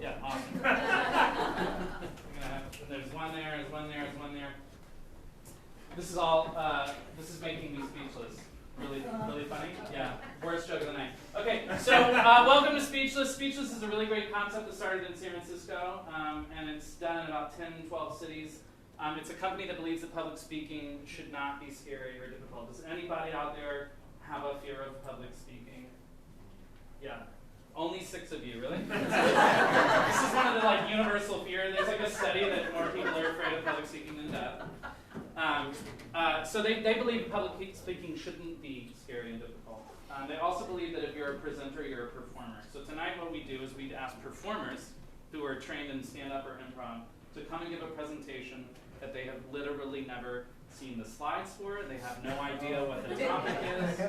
Yeah, awesome. There's one there, there's one there, there's one there. This is all, this is making me speechless. Really funny? Yeah, worst joke of the night. Okay, so welcome to Speechless. Speechless is a really great concept that started in San Francisco, and it's done in about 10, 12 cities. It's a company that believes that public speaking should not be scary or difficult. Does anybody out there have a fear of public speaking? Yeah. Only 6 of you, really? This is one of the universal fears. There's a study that more people are afraid of public speaking than death. So they believe public speaking shouldn't be scary and difficult. They also believe that if you're a presenter, you're a performer. So tonight what we do is we ask performers who are trained in stand-up or improv to come and give a presentation that they have literally never seen the slides for. They have no idea what the topic is.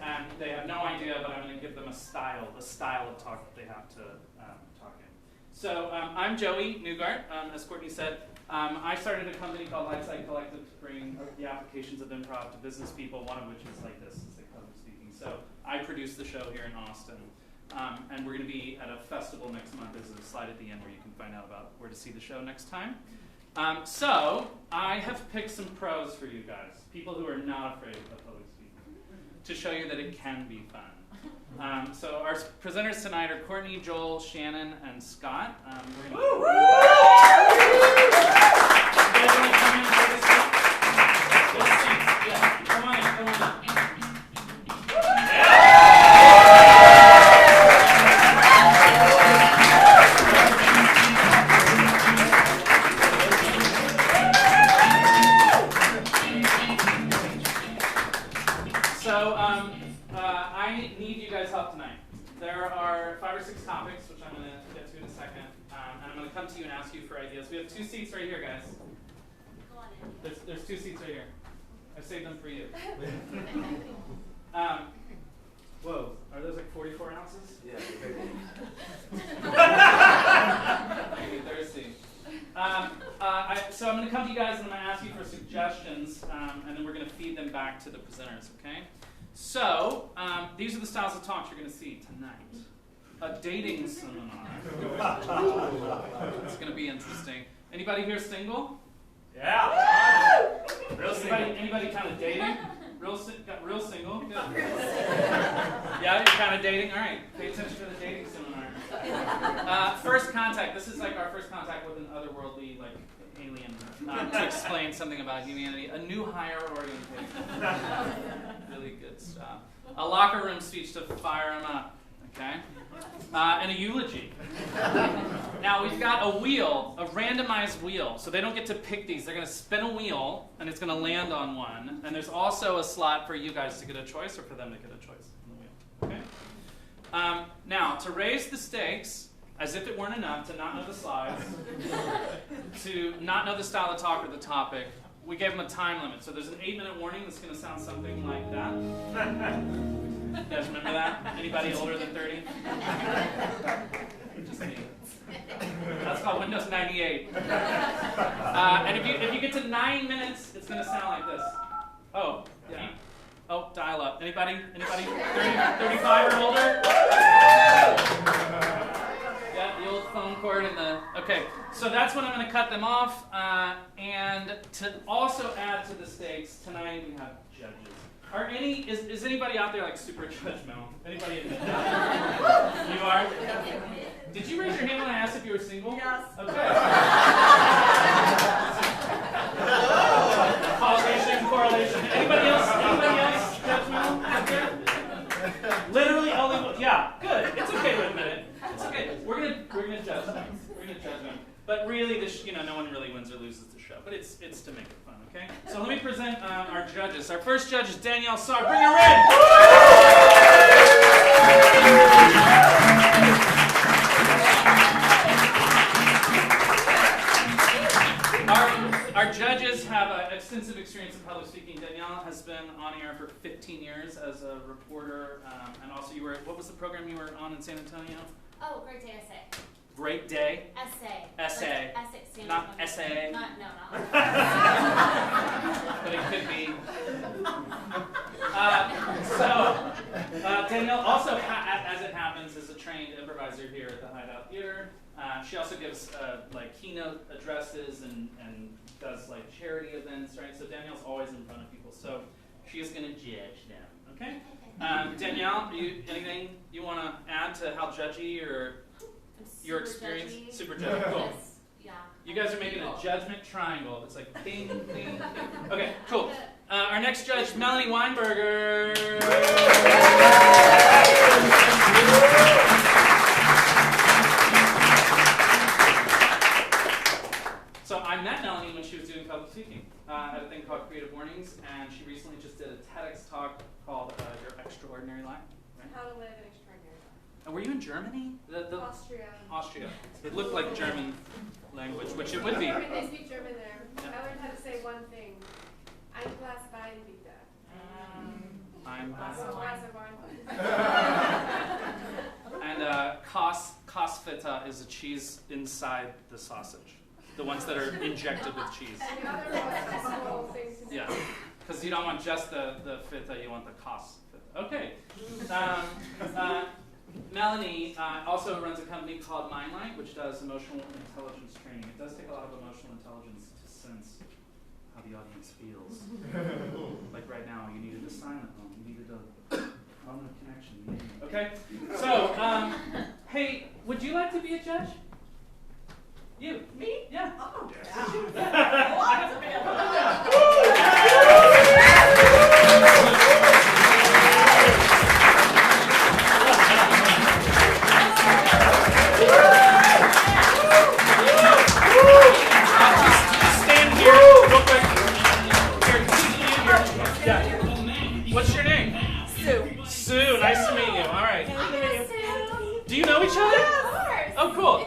And they have no idea, but I'm going to give them a style of talk that they have to talk in. So I'm Joey Newgart, as Courtney said. I started a company called Lightside Collective to bring the applications of improv to business people, one of which is like this, is like public speaking. So I produce the show here in Austin. And we're going to be at a festival next month. There's a slide at the end where you can find out about where to see the show next time. So I have picked some pros for you guys, people who are not afraid of public speaking, to show you that it can be fun. So our presenters tonight are Courtney, Joel, Shannon, and Scott. We're gonna you guys want to come in and take a seat? Good seats. Yeah, come on in. I need you guys' help tonight. There are 5 or 6 topics, which I'm going to get to in a second, and I'm going to come to you and ask you for ideas. We have 2 seats right here, guys. There's 2 seats right here. I saved them for you. Whoa, are those like 44 ounces? Yeah. You're thirsty. So I'm going to come to you guys and I'm going to ask you for suggestions, and then we're going to feed them back to the presenters, okay? So, these are the styles of talks you're going to see tonight. A dating seminar. It's going to be interesting. Anybody here single? Yeah. Real single. Anybody kind of dating? Real single? Good. Yeah, you're kind of dating? All right. Pay attention to the dating seminar. First contact. This is like our first contact with an otherworldly, alien, to explain something about humanity. A new higher orientation. Really good stuff. A locker room speech to fire them up, okay? And a eulogy. Now we've got a wheel, a randomized wheel. So they don't get to pick these. They're going to spin a wheel, and it's going to land on one. And there's also a slot for you guys to get a choice or for them to get a choice on the wheel, okay? Now, to raise the stakes, as if it weren't enough to not know the slides, to not know the style of talk or the topic, we gave them a time limit. So there's an 8-minute warning that's going to sound something like that. You guys remember that? Anybody older than 30? Just me. That's called Windows 98. And if you get to 9 minutes, it's going to sound like this. Oh, yeah. Oh, dial up. Anybody? 35 or older? Yeah, the old phone cord and the... Okay, so that's when I'm going to cut them off. And to also add to the stakes, tonight we have judges. Is anybody out there super judgmental? Anybody admit that? You are? Did you raise your hand when I asked if you were single? Yes. Okay. Causation, correlation. Anybody else judgmental out there? Literally only one. Yeah, good. It's okay to admit it. It's okay. We're gonna judge them. But really, no one really wins or loses the show. But it's to make it fun, okay? So let me present our judges. Our first judge is Danielle Saar. Bring her in. Our judges have extensive experience in public speaking. Danielle has been on air for 15 years as a reporter, and also what was the program you were on in San Antonio? Oh, Great Day Essay. Great Day? Essay. Like Essay. Not essay. No, not like But it could be. Danielle also, as it happens, is a trained trained improviser here at the Hideout Theater. She also gives like keynote addresses and does like charity events, right? So Danielle's always in front of people. So she is going to judge them, okay? Danielle, anything you want to add to how judgy or your experience? Judgy. Super judgy, cool. Yes, yeah. You guys are making a judgment triangle. It's like ding, ding, ding. Okay, cool. Our next judge, Melanie Weinberger. So I met Melanie when she was doing public speaking at a thing called Creative Mornings, and she recently just did a TEDx talk called Your Extraordinary Life. Right? How to live an extraordinary life. And were you in Germany? Austria. Austria. It looked like German language, which it would be. They speak German there. Yeah. I learned how to say one thing. Ein Glas Wein bitte. I'm Glass of wine. And Kosfeta is a cheese inside the sausage. The ones that are injected with cheese. And the other was a small thing to do. Yeah, because you don't want just the feta, you want the Kosfeta. Okay. Melanie also runs a company called Mindlight, which does emotional intelligence training. It does take a lot of emotional intelligence to sense how the audience feels. Like right now, you needed a silent one. You needed a moment of connection. Okay? So, hey, would you like to be a judge? You? Me? Yeah. Oh, stand here real quick. Here, yeah. What's your name? Sue. Sue, nice to meet you. All right. Do you know each other? Of course. Oh, cool.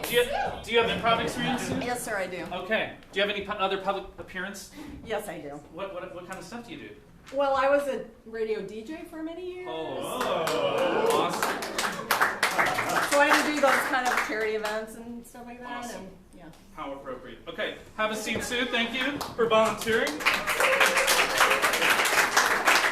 Do you have improv experience? Sue? Yes, sir, I do. Okay. Do you have any other public appearance? Yes, I do. What kind of stuff do you do? Well, I was a radio DJ for many years. Awesome. So I had to do those kind of charity events and stuff like that. Awesome. And, yeah. How appropriate. Okay. Have a seat, Sue. Thank you for volunteering.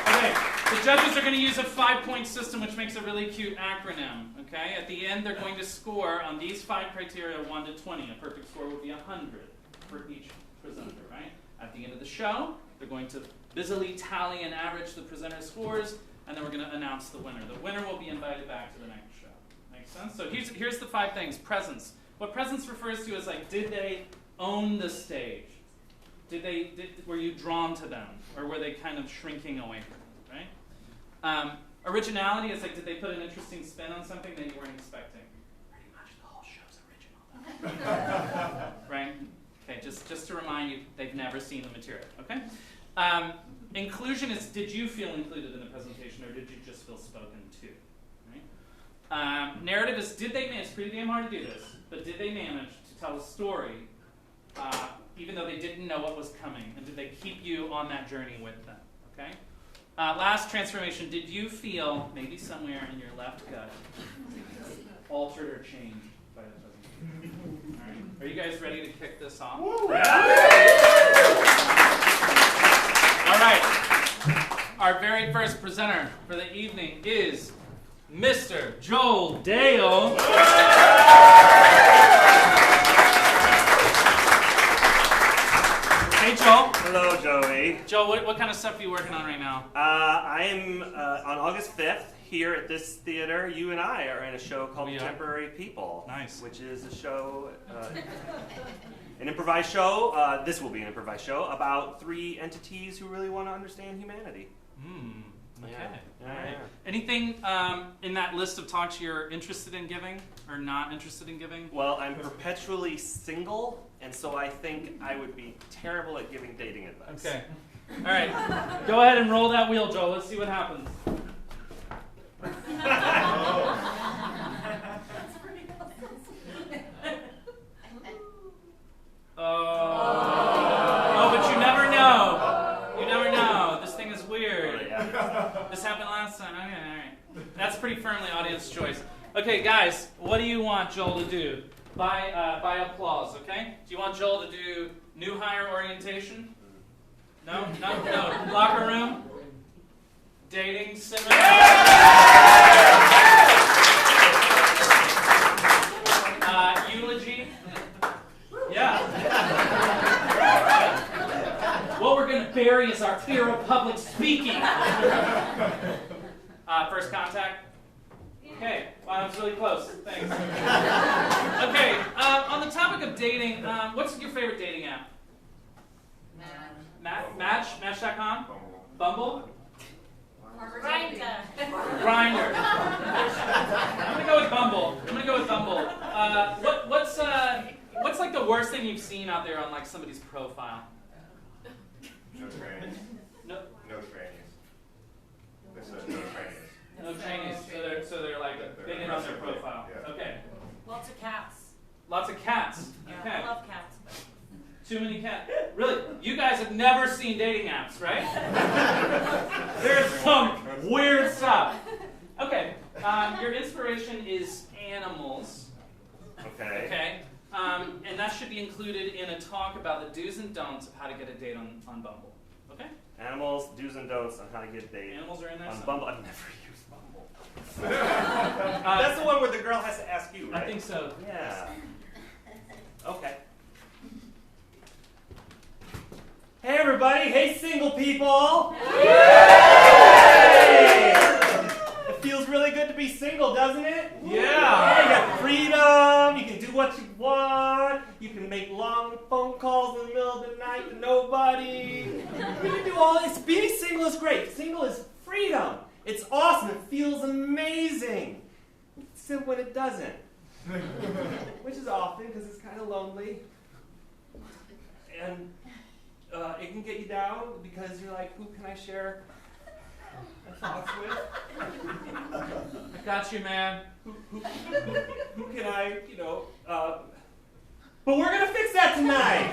Okay. The judges are going to use a 5-point system, which makes a really cute acronym. Okay. At the end, they're going to score on these 5 criteria 1 to 20. A perfect score would be 100 for each presenter, right? At the end of the show, they're going to busily tally and average the presenter scores, and then we're going to announce the winner. The winner will be invited back to the next show. Make sense? So here's the 5 things. Presence. What presence refers to is like, did they own the stage? Were you drawn to them, or were they kind of shrinking away from it, right? Originality is like, did they put an interesting spin on something that you weren't expecting? Pretty much the whole show's original. Right? Okay, just to remind you, they've never seen the material, okay? Inclusion is, did you feel included in the presentation, or did you just feel spoken to? Right? Narrative is, did they manage, it's pretty damn hard to do this, but did they manage to tell a story even though they didn't know what was coming, and did they keep you on that journey with them, okay? Last, transformation, did you feel, maybe somewhere in your left gut, altered or changed by the presentation? All right. Are you guys ready to kick this off? All right. Our very first presenter for the evening is Mr. Joel Dale. Hey, Joel. Hello, Joey. Joel, what kind of stuff are you working on right now? I am on August 5th here at this theater. You and I are in a show called We are. Contemporary People. Nice. Which is a show, an improvised show. This will be an improvised show about 3 entities who really want to understand humanity. Okay. Yeah. All right. Yeah. Anything in that list of talks you're interested in giving or not interested in giving? Well, I'm perpetually single, and so I think I would be terrible at giving dating advice. Okay. All right. Go ahead and roll that wheel, Joel. Let's see what happens. Oh, but you never know. You never know. This thing is weird. This happened last time. Okay, all right. That's pretty firmly audience choice. Okay, guys, what do you want Joel to do? By applause, okay? Do you want Joel to do new hire orientation? No? Locker room? Dating seminar? Yeah. What we're going to bury is our fear of public speaking. First contact? Okay. Wow, that was really close. Thanks. Okay, on the topic of dating, what's your favorite dating app? Match? Match.com? Bumble? Grindr. Grindr. I'm gonna go with Bumble. What's like the worst thing you've seen out there on like somebody's profile? No trannies. No, No trannies. They said no trannies. no trannies. So they're like they did on their profile. Yeah. Okay. Lots of cats. Lots of cats. Yeah, Okay. I love cats. Too many cats. Really? You guys have never seen dating apps, right? There's some weird stuff. Okay. Your inspiration is animals. Okay. Okay. And that should be included in a talk about the do's and don'ts of how to get a date on Bumble. Okay? Animals, do's and don'ts on how to get a date. Animals are in there. On somewhere. Bumble, I've never used Bumble. That's the one where the girl has to ask you, right? I think so. Yeah. Okay. Hey everybody, hey single people! Hey! It feels really good to be single, doesn't it? Yeah. You got freedom, you can do what you want, you can make long phone calls in the middle of the night to nobody. You can do all this. Being single is great. Single is freedom. It's awesome. It feels amazing. Except when it doesn't. Which is often because it's kind of lonely. And it can get you down because you're like, who can I share my thoughts with? I got you, man. Who can I, but we're going to fix that tonight.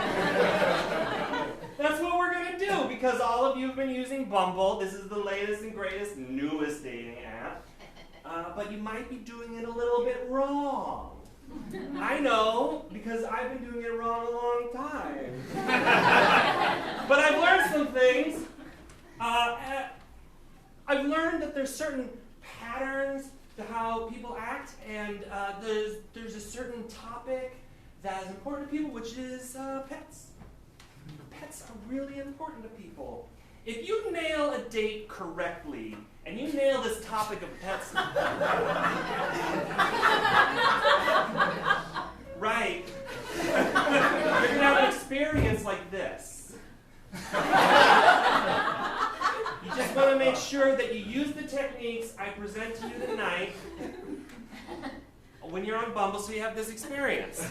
That's what we're going to do because all of you have been using Bumble. This is the latest and greatest, newest dating app. But you might be doing it a little bit wrong. I know, because I've been doing it wrong a long time. But I've learned some things. I've learned that there's certain patterns to how people act, and there's a certain topic that is important to people, which is pets. Pets are really important to people. If you nail a date correctly, and you nail this topic of pets, right, you're going to have an experience like this. You just want to make sure that you use the techniques I present to you tonight when you're on Bumble so you have this experience.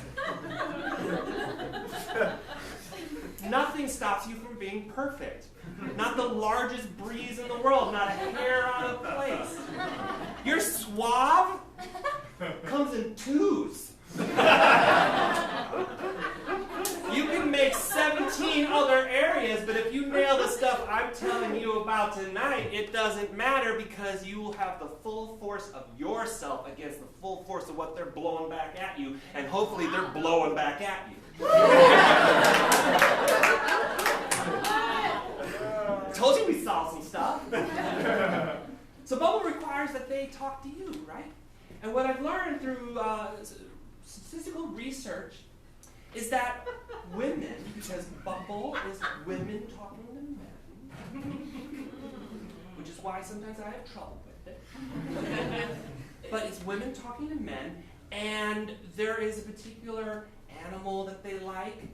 Nothing stops you from being perfect. Not the largest breeze in the world, not a hair out of place. Your suave comes in twos. You can make 17 other areas, but if you nail the stuff I'm telling you about tonight, it doesn't matter because you will have the full force of yourself against the full force of what they're blowing back at you, and hopefully they're blowing back at you. Told you we saw some stuff. So Bumble requires that they talk to you, right? And what I've learned through statistical research is that women, because Bumble is women talking to men, which is why sometimes I have trouble with it. But it's women talking to men, and there is a particular animal that they like.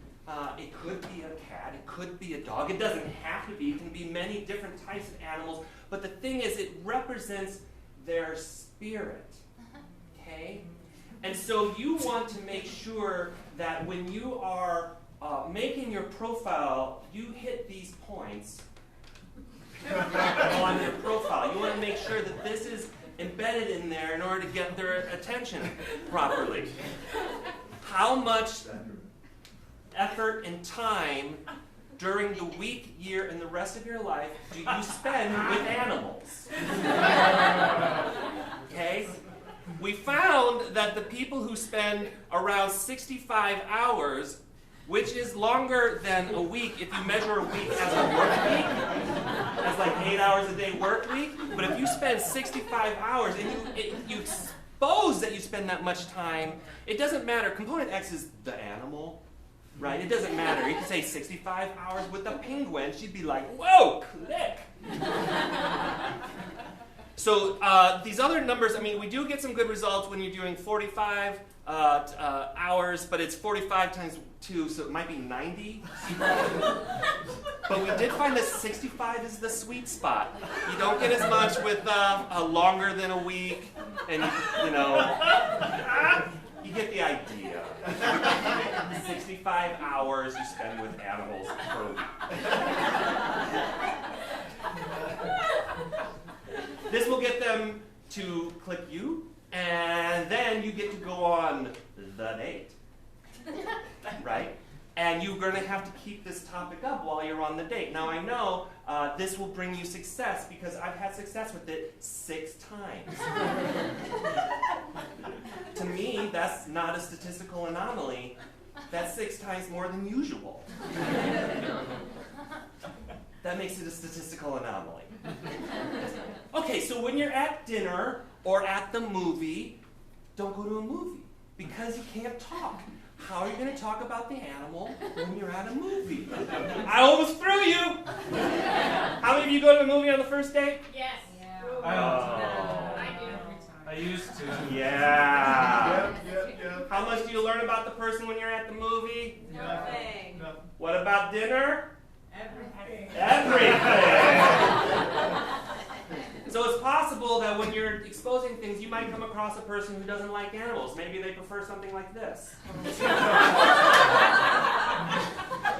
It could be a cat, it could be a dog, it doesn't have to be, it can be many different types of animals, but the thing is it represents their spirit, okay? And so you want to make sure that when you are making your profile, you hit these points on your profile. You want to make sure that this is embedded in there in order to get their attention properly. How much effort and time during the week, year, and the rest of your life do you spend with animals? Okay? We found that the people who spend around 65 hours, which is longer than a week if you measure a week as a work week, as like 8 hours a day work week, but if you spend 65 hours and you suppose that you spend that much time. It doesn't matter. Component X is the animal, right? It doesn't matter. You can say 65 hours with a penguin. She'd be like, whoa, click. So these other numbers, I mean, we do get some good results when you're doing 45 hours, but it's 45 times 2, so it might be 90. But we did find that 65 is the sweet spot. You don't get as much with longer than a week, and you know, you get the idea. 65 hours you spend with animals per week. This will get them to click you, and then you get to go on the date, right? And you're going to have to keep this topic up while you're on the date. Now, I know this will bring you success because I've had success with it 6 times. To me, that's not a statistical anomaly. That's 6 times more than usual. That makes it a statistical anomaly. Okay, so when you're at dinner or at the movie, don't go to a movie because you can't talk. How are you going to talk about the animal when you're at a movie? I almost threw you! How many of you go to a movie on the first date? Yes. I do. I used to. Yeah. Yep. How much do you learn about the person when you're at the movie? Nothing. No. What about dinner? Everything. Everything! So it's possible that when you're exposing things, you might come across a person who doesn't like animals. Maybe they prefer something like this. You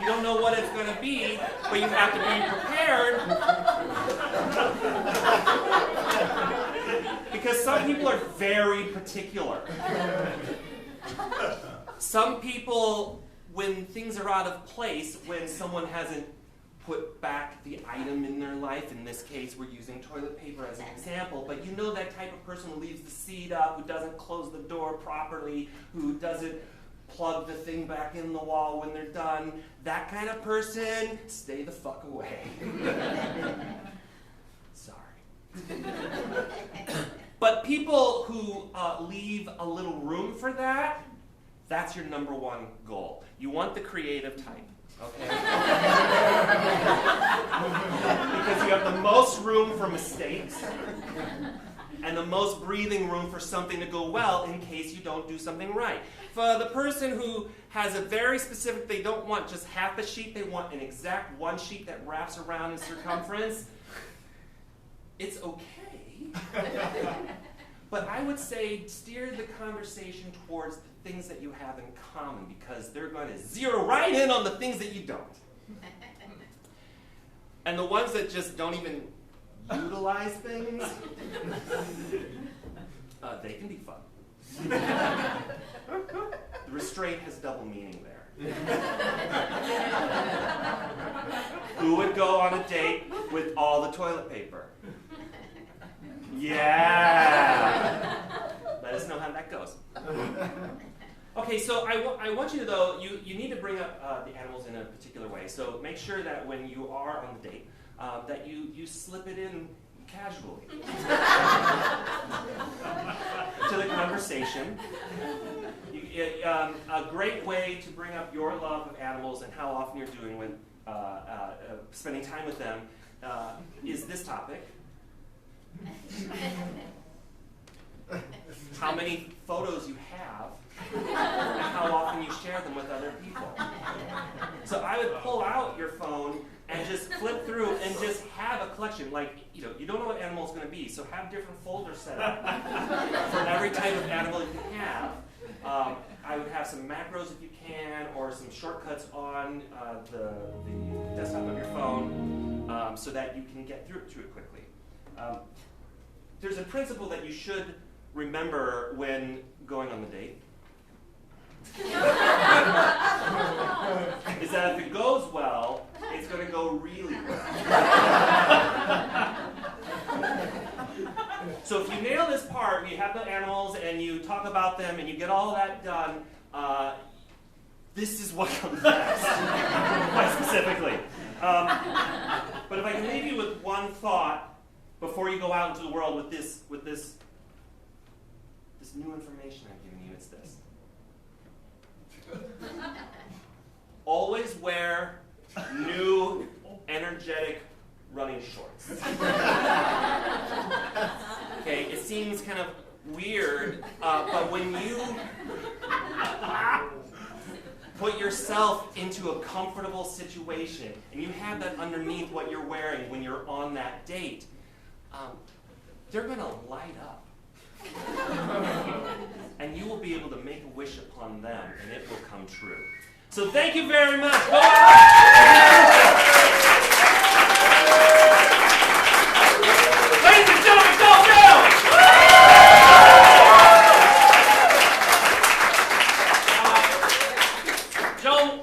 don't know what it's going to be, but you have to be prepared. Because some people are very particular. Some people, when things are out of place, when someone hasn't put back the item in their life, in this case we're using toilet paper as an example, but you know that type of person who leaves the seat up, who doesn't close the door properly, who doesn't plug the thing back in the wall when they're done, that kind of person, stay the fuck away. Sorry. But people who leave a little room for that, that's your number one goal. You want the creative type. Okay? Because you have the most room for mistakes and the most breathing room for something to go well in case you don't do something right. For the person who has a very specific, they don't want just half a sheet, they want an exact one sheet that wraps around in circumference, it's okay. But I would say steer the conversation towards the things that you have in common because they're going to zero right in on the things that you don't. And the ones that just don't even utilize things, they can be fun. The restraint has double meaning there. Who would go on a date with all the toilet paper? Yeah! Let us know how that goes. Okay, so I want you to, though, you need to bring up the animals in a particular way. So make sure that when you are on the date, that you slip it in casually to the conversation. A great way to bring up your love of animals and how often you're doing when spending time with them is this topic. How many photos you have and how often you share them with other people. So I would pull out your phone and just flip through and just have a collection. Like, you don't know what animal it's going to be, so have different folders set up for every type of animal you can have. I would have some macros if you can, or some shortcuts on the desktop of your phone so that you can get through it quickly. There's a principle that you should remember when going on the date. Is that if it goes well, it's going to go really well. So if you nail this part, you have the animals and you talk about them and you get all that done, this is what comes next, quite specifically. But if I can leave you with one thought before you go out into the world with this It's new information I'm giving you. It's this. Always wear new, energetic running shorts. Okay, it seems kind of weird, but when you put yourself into a comfortable situation and you have that underneath what you're wearing when you're on that date, they're going to light up. And you will be able to make a wish upon them, and it will come true. So thank you very much. Ladies and gentlemen, Joel Dale!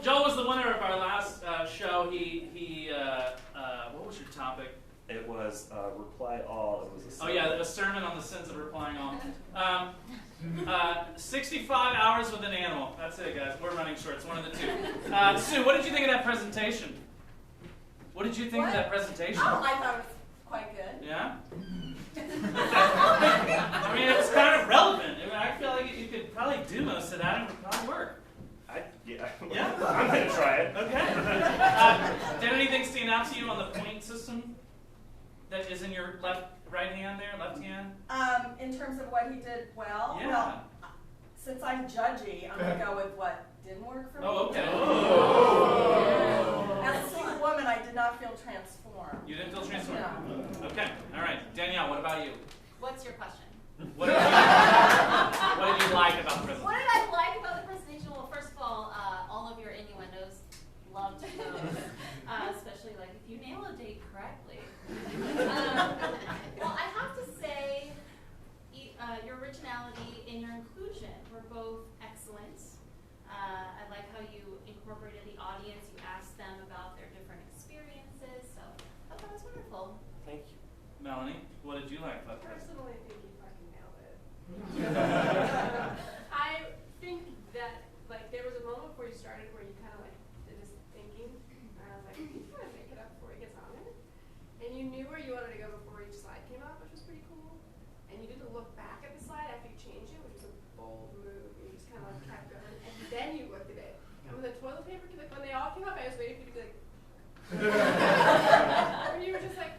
Joel was the winner of our last show. What was your topic? It was reply all. It was a Oh yeah, a sermon on the sins of replying all. 65 hours with an animal. That's it, guys. We're running short. It's one of the two. Sue, what did you think of that presentation? What did you think of that presentation? Oh, I thought it was quite good. Yeah? I mean, it's kind of relevant. I mean, I feel like you could probably do most of that and it would probably work. Yeah. Yeah? I'm going to try it. Okay. Did anything stand out to you on the point system that is in your right hand there, left hand? In terms of what he did well, Yeah. well, since I'm judgy, I'm going to go with what didn't work for me. Oh, okay. As a single woman, I did not feel transformed. You didn't feel transformed? Okay. All right. Danielle, what about you? What's your question? What did you like about the What presentation? did I like about the presentation? Well, first of all of your innuendos, loved those. Especially like if you nail a date correctly. Well, I have to say, your originality and your inclusion were both excellent. I like how you incorporated the audience. You asked them about their different experiences. So I thought it was wonderful. Thank you. Melanie, what did you like about the presentation? Personally, I think you fucking nailed it. I think that like there was a moment before you started where you kind of like did this thinking, and I was like, he's trying to make it up before he gets on it, and you knew where you wanted to go before each slide came up, which was pretty cool. And you didn't look back at the slide after you changed it, which was a bold move. You just kind of like kept going, and then you looked at it. And when the toilet paper, like when they all came up, I was waiting for you to be like, and you were just like,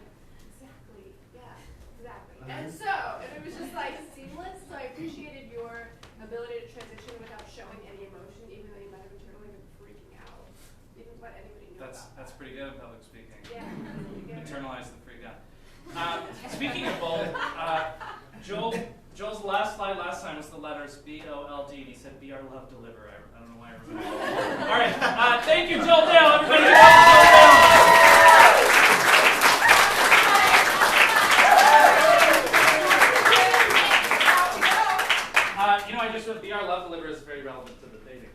exactly, yeah, exactly. And so, and it was just like seamless. So I appreciated your ability to transition without showing any emotion, even though you might have internally been freaking out. Didn't let anybody know. That's pretty good in public speaking. Yeah. Internalize the freak out. Speaking of bold, Joel's last slide last time was the letters B-O-L-D, and he said, "Be our love deliverer." I don't know why I remember that. All right. Thank you, Joel Dale. Everybody give it up for Joel Dale. I just wrote "Be our love deliverer" is very relevant to the dating.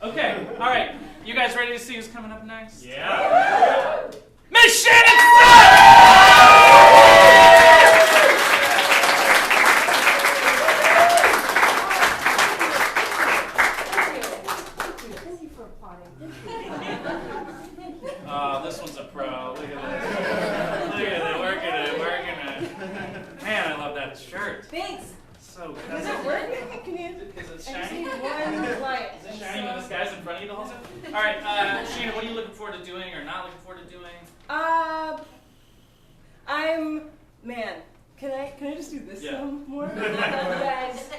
Okay. All right. You guys ready to see who's coming up next? Yeah. Miss Shannon! Thank you for applauding. Oh, this one's a pro. Look at this. Look at it. Working it. Man, I love that shirt. Thanks. So good. Is it working? Can you? Is it I just shiny? need one light. Is it shiny when this guy's in front of you the whole time? All right, Sheena, what are you looking forward to doing or not looking forward to doing? Can I just do this Yeah. some more? You guys,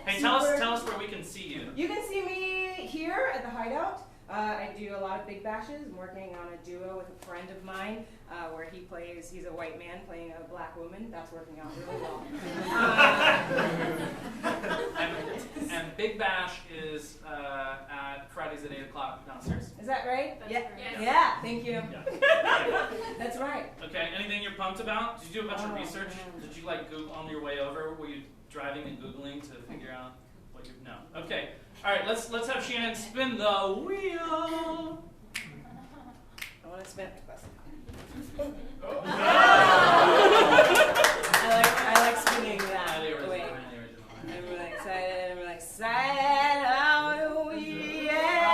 Hey, tell us where we can see you. you can see me here at the Hideout. I do a lot of big bashes. I'm working on a duo with a friend of mine where he's a white man playing a black woman. That's working out really well. And Big Bash is at Fridays at 8 o'clock downstairs. Is that right? That's Yeah. correct. Yeah, thank you. Yeah. That's right. Okay, anything you're pumped about? Did you do a bunch of Oh, research? man. Did you like Google on your way over? Were you driving and Googling to figure out what you no. Okay. All right, let's have Shannon spin the wheel. I want to spin it like this. Oh. I like spinning that The original, way. the original. I'm really excited. I'm really excited. Oh, yeah.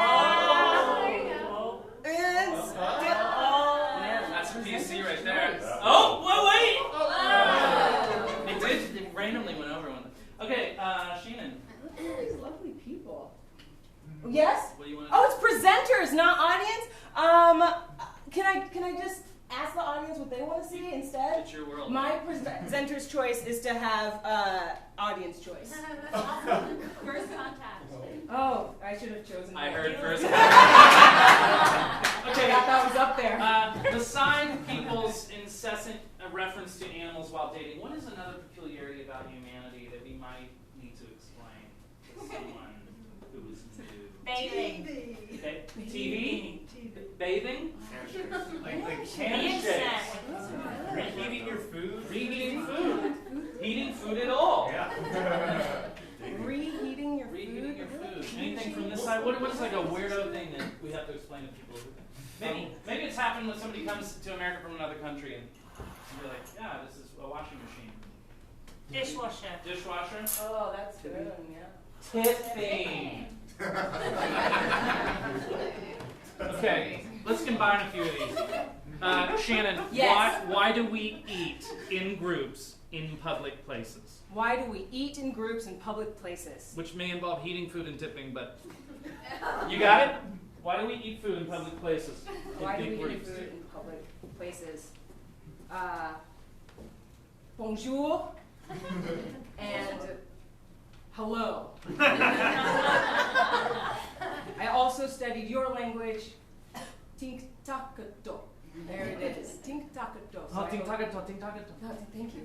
It's man. That's a PC right there. Oh, wait! It randomly went over one. Okay, Sheena, yes? What do you want to Oh, it's presenters, not audience. Can I just ask the audience what they want to see instead? It's your world. My presenter's choice is to have audience choice. That's awesome. First contact. Oh, I should have chosen. I that. heard first. Okay, that was up there. Beside people's incessant reference to animals while dating, what is another peculiarity about humanity that we might need to explain to someone who is new? Bathing. TV? Bathing? Like Handshakes. reheating your food. Reheating food. Heating food at all. Yeah. Reheating your Reheating your food. food. Anything from this side? What's like a weirdo thing that we have to explain to people? Maybe it's happened when somebody comes to America from another country and you're like, yeah, this is a washing machine. Dishwasher. Dishwasher? Oh, that's good. Yeah. Tipping. Okay, let's combine a few of these. Shannon, Yes. why do we eat in groups in public places? Why do we eat in groups in public places? Which may involve heating food and tipping, but you got it? Why do we eat food in public places? Why In do big we eat groups? food in public places? Bonjour and hello. I also studied your language, Tink Takato. There it is, Tink Takato. Oh, ting tagato, ting tagato. Oh, thank you.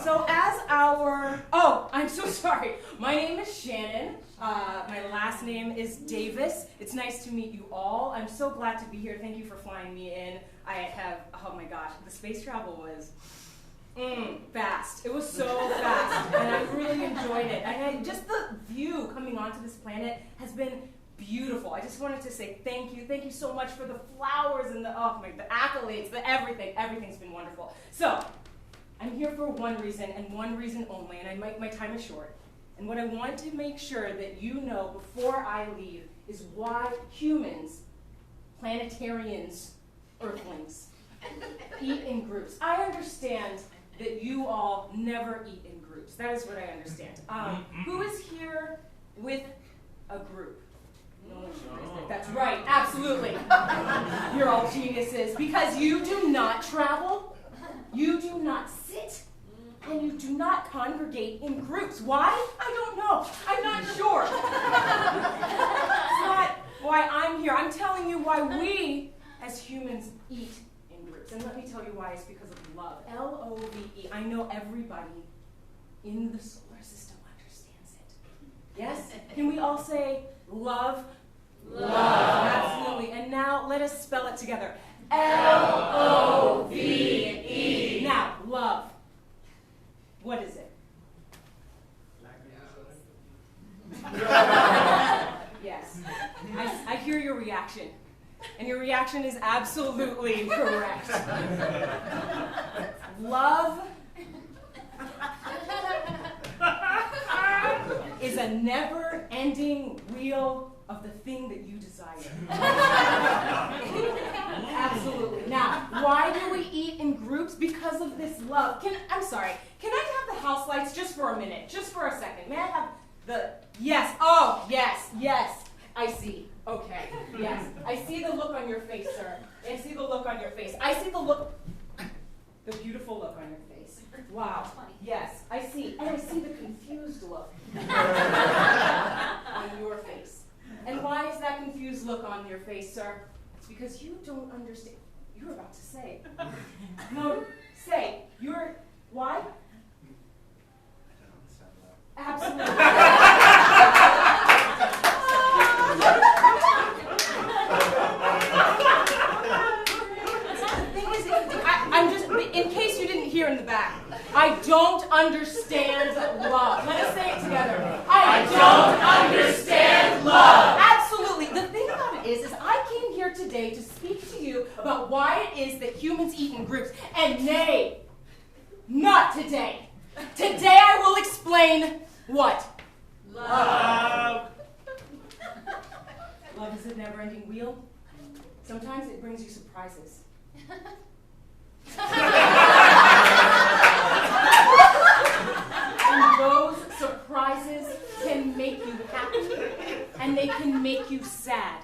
So I'm so sorry. My name is Shannon. My last name is Davis. It's nice to meet you all. I'm so glad to be here. Thank you for flying me in. Oh my gosh, the space travel was fast. It was so fast, and I really enjoyed it. And just the view coming onto this planet has been beautiful. I just wanted to say thank you. Thank you so much for the flowers and the accolades, the everything. Everything's been wonderful. So, I'm here for one reason and one reason only, and my time is short. And what I want to make sure that you know before I leave is why humans, planetarians, earthlings, eat in groups. I understand that you all never eat in groups. That is what I understand. Who is here with a group? No one should raise their- That's right, absolutely. You're all geniuses because you do not travel, you do not sit, and you do not congregate in groups. Why? I don't know. I'm not sure. It's not why I'm here. I'm telling you why we, as humans, eat in groups. And let me tell you why. It's because of love. Love. I know everybody in the solar system understands it. Yes? Can we all say love? Love. Absolutely. And now let us spell it together. Love. Now, love. What is it? Yes. I hear your reaction. And your reaction is absolutely correct. Love is a never-ending wheel of the thing that you desire. Absolutely. Now, why do we eat in groups? Because of this love. I'm sorry, can I have the house lights just for a minute? Just for a second. May I have yes. Oh, yes. I see. Okay. Yes. I see the look on your face, sir. I see the look on your face. I see the beautiful look on your face. Wow. Yes, I see. And I see the confused look on your face. And why is that confused look on your face, sir? It's because you don't understand. You're about to say. No, say. Why? Absolutely. The thing is, I'm just, in case you didn't hear in the back, I don't understand love. Let us say it together. I don't understand love. Absolutely. The thing about it is I came here today to speak to you about why it is that humans eat in groups. And nay, not today. Today I will explain what? Love. Love is a never-ending wheel. Sometimes it brings you surprises. And those surprises can make you happy and they can make you sad.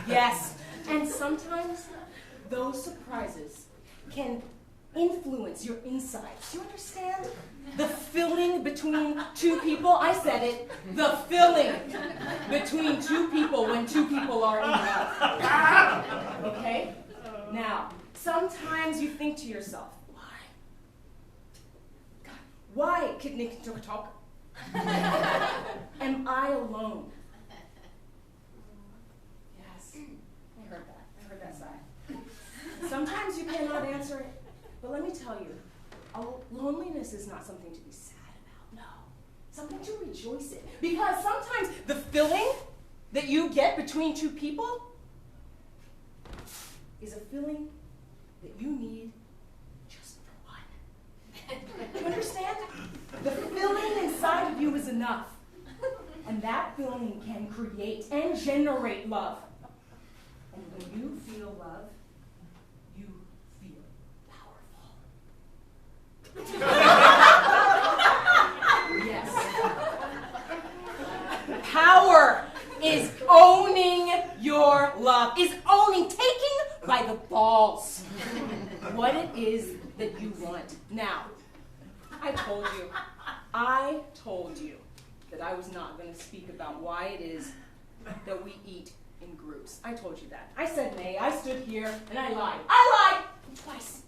Yes, and sometimes those surprises can influence your insides. You understand? The filling between two people, I said it, the filling between two people when two people are in love. Okay? Now, sometimes you think to yourself, why, Kidnik talk? Am I alone? Yes, I heard that. I heard that sigh. Sometimes you cannot answer it, but let me tell you, loneliness is not something to be sad about. No, something to rejoice in. Because sometimes the filling that you get between two people is a feeling that you need just for one. Do you understand? The filling inside of you is enough. And that feeling can create and generate love. And when you feel love, you feel powerful. Yes. Power is owning your love, is owning, taking by the balls what it is that you want. Now, I told you that I was not going to speak about why it is that we eat in groups. I told you that. I said nay. I stood here and I lied. I lied twice.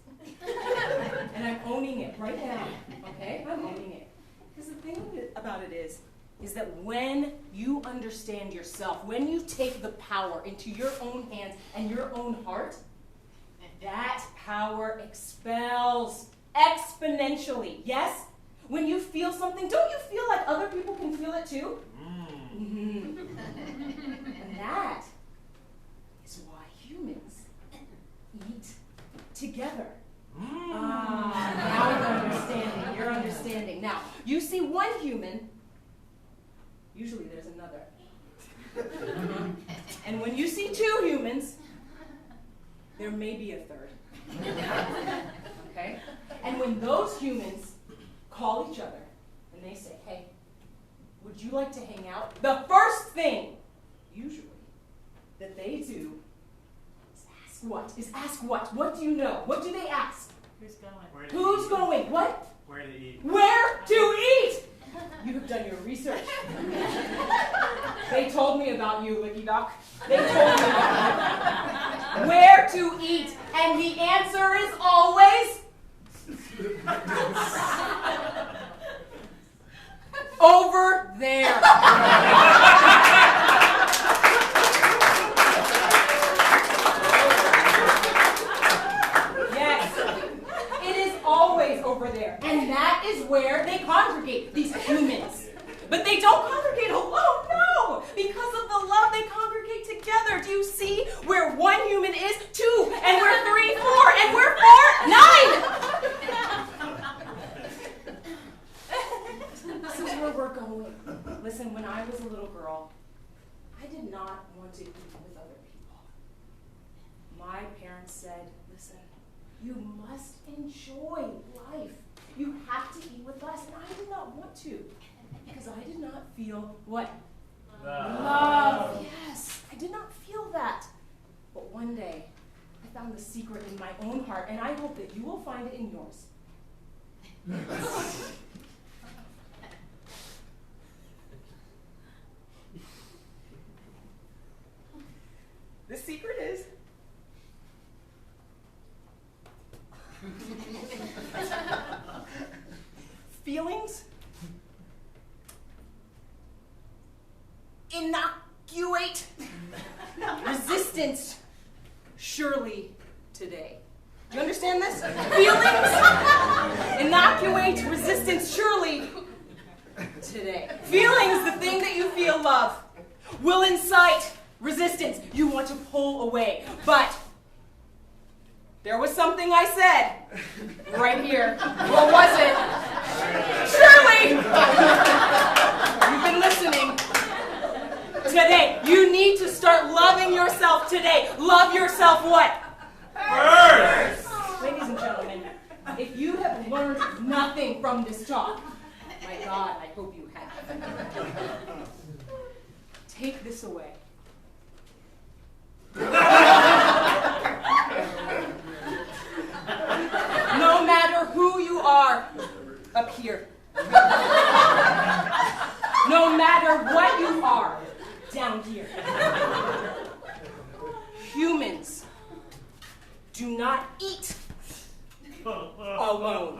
And I'm owning it right now. Okay? I'm owning it. Because the thing about it is that when you understand yourself, when you take the power into your own hands and your own heart, that power expels exponentially. Yes? When you feel something, don't you feel like other people can feel it too? Mm-hmm. And that is why humans eat together. Now you're understanding. You're understanding. Now, you see one human, usually there's another. And when you see two humans, there may be a third. Okay? And when those humans call each other and they say, hey, would you like to hang out? The first thing, usually, that they do is ask what? What do you know? What do they ask? Who's going? Who's going? What? Where to eat? Where to eat? You have done your research. They told me about you, Licky Doc. They told me about you. Where to eat? And the answer is always over there. Yes, it is always over there. And that is where they congregate, these humans. But they don't congregate alone, no! Because of the love, they congregate together. Do you see where one human is? Two, and we're three, four, and we're 9! This is where we're going. Listen, when I was a little girl, I did not want to eat with other people. My parents said, listen, you must enjoy life. You have to eat with us. And I did not want to. Because I did not feel what? Love. Yes, I did not feel that. But one day, I found the secret in my own heart, and I hope that you will find it in yours. The secret is feelings inoculate resistance surely today. Do you understand this? Feelings inoculate resistance surely today. Feelings, the thing that you feel, love, will incite resistance. You want to pull away. But there was something I said right here. What was it? Surely! You've been listening. Today, you need to start loving yourself today. Love yourself what? First! Ladies and gentlemen, if you have learned nothing from this talk, my God, I hope you have. take this away. No matter who you are, up here. No matter what you are, down here. Humans do not eat alone.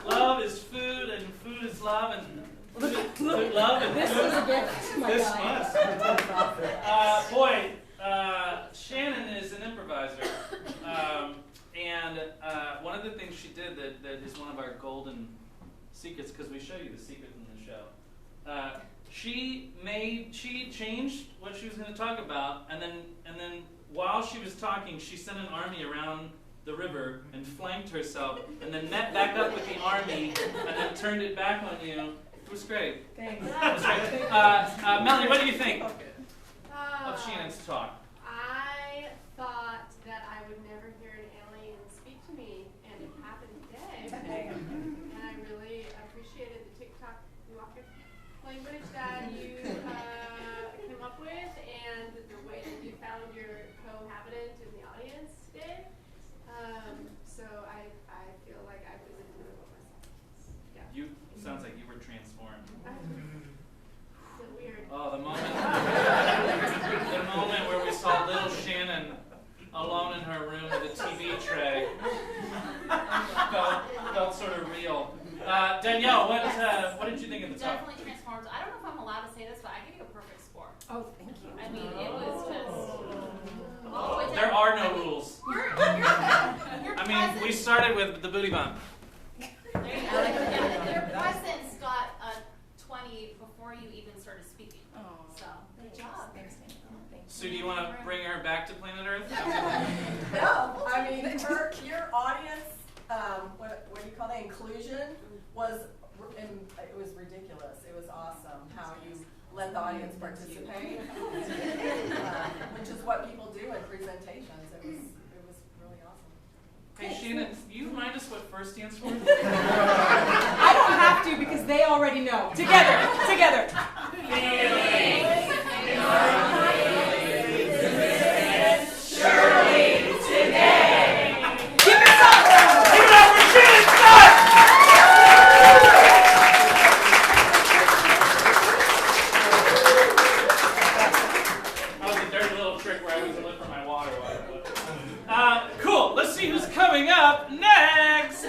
Love is food, and food is love, and food, love, and This food. is a gift. This must. Shannon is an improviser, and one of the things she did that is one of our golden secrets, because we show you the secret in the show. She changed what she was going to talk about, and then while she was talking, she sent an army around the river and flanked herself, and then met back up with the army, and then turned it back on you. It was great. Thanks. It was great. Melanie, what do you think of Shannon's talk? I thought that I would never hear an alien speak to me, and it happened today. And I really appreciated the TikTok language that you came up with, and the way that you found your cohabitant in the audience today. So I feel like I was in the middle of myself. Yeah. Sounds like you were transformed. So weird. Oh, the moment where we saw little Shannon alone in her room with a TV tray felt sort of real. Danielle, what did you think of the talk? Definitely transformed. I don't know if I'm allowed to say this, but I give you a perfect score. Oh, thank you. I mean, it was just. There are no rules. Your I mean, we started with the booty bump. There you go. Your presence got a 20 before you even started speaking. Oh, So, good job. Thanks, Danielle. Thank you. So do you want to bring her back to planet Earth? No, I mean, your audience, what do you call that, inclusion, it was ridiculous. It was awesome how you let the audience participate, which is what people do in presentations. It was really awesome. Hey, Shannon, do you remind us what FIRST stands for? I don't have to because they already know. Together. Surely today. Give it up for Shannon Scott! That was a dirty little trick where I was looking for my water. Cool. Let's see who's coming up next.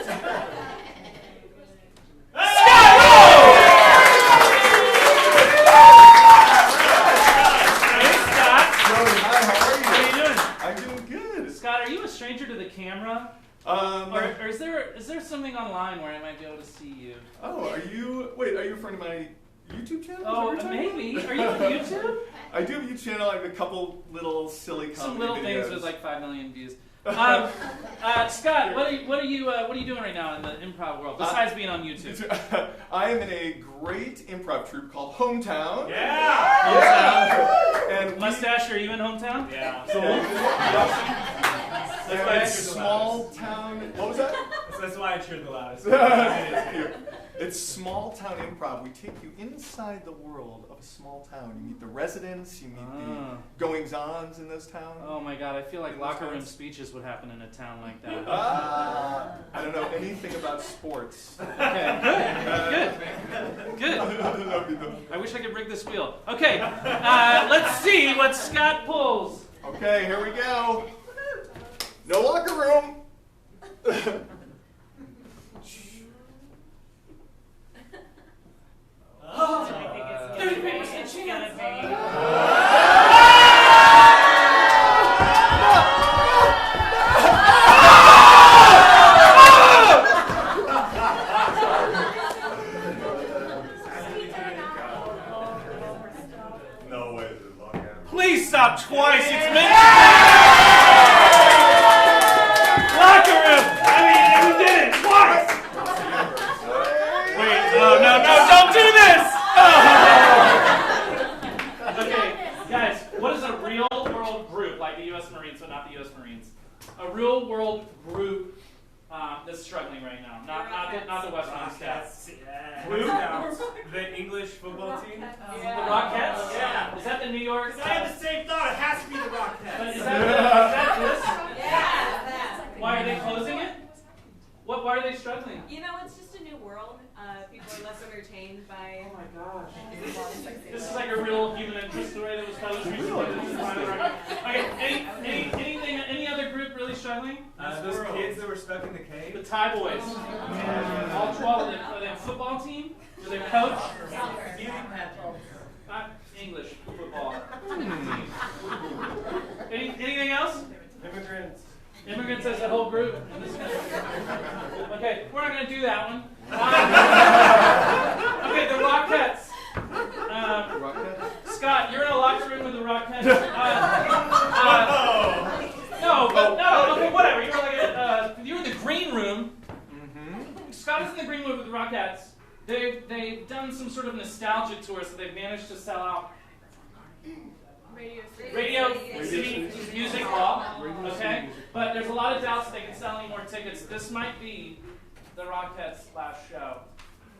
Stranger to the camera? Or is there something online where I might be able to see you? Oh, are you referring to my YouTube channel? Oh, maybe. Are you on YouTube? I do have a YouTube channel. I have a couple little silly comedy Some little videos. things with like 5 million views. Scott, what are you doing right now in the improv world besides being on YouTube? I am in a great improv troupe called Hometown. Yeah. And Mustache, are you in Hometown? Yeah. It's small town. What was that? That's why I cheered the loudest. It's small town improv. We take you inside the world of a small town. You meet the residents. You meet the goings-ons in those towns. Oh my God! I feel like locker room speeches would happen in a town like that. I don't know anything about sports. Okay, good. I wish I could rig this wheel. Okay, let's see what Scott pulls. Okay, here we go. No locker room. No way, this is long. Please stop twice. It's meant to be. Locker room. I mean, you did it twice. Wait, no, don't do this. Oh. English football team? The Rockettes? Yeah. Is that the New York? I had the same thought. It has to be the But Rockettes. is that this? Yeah. Why are they closing it? Why are they struggling? You know, it's just a new world. People are less entertained by. Oh my gosh. This is like a real human interest story that was published recently. This is finally right. Okay, any other group really struggling? Those kids that were stuck in the cave. The Thai boys. All 12 of them. Are they a football team? Are they coach? Not English football. Anything else? Immigrants. Immigrants as a whole group. Okay, we're not going to do that one. Okay, the Rockettes. Scott, you're in a locker room with the Rockettes. No, okay, whatever. You were like you were in the green room. Scott is in the green room with the Rockettes. They've done some sort of nostalgia tour, so they've managed to sell out Radio City Music Hall. Okay, but there's a lot of doubts that they can sell any more tickets. This might be the Rockettes' last show.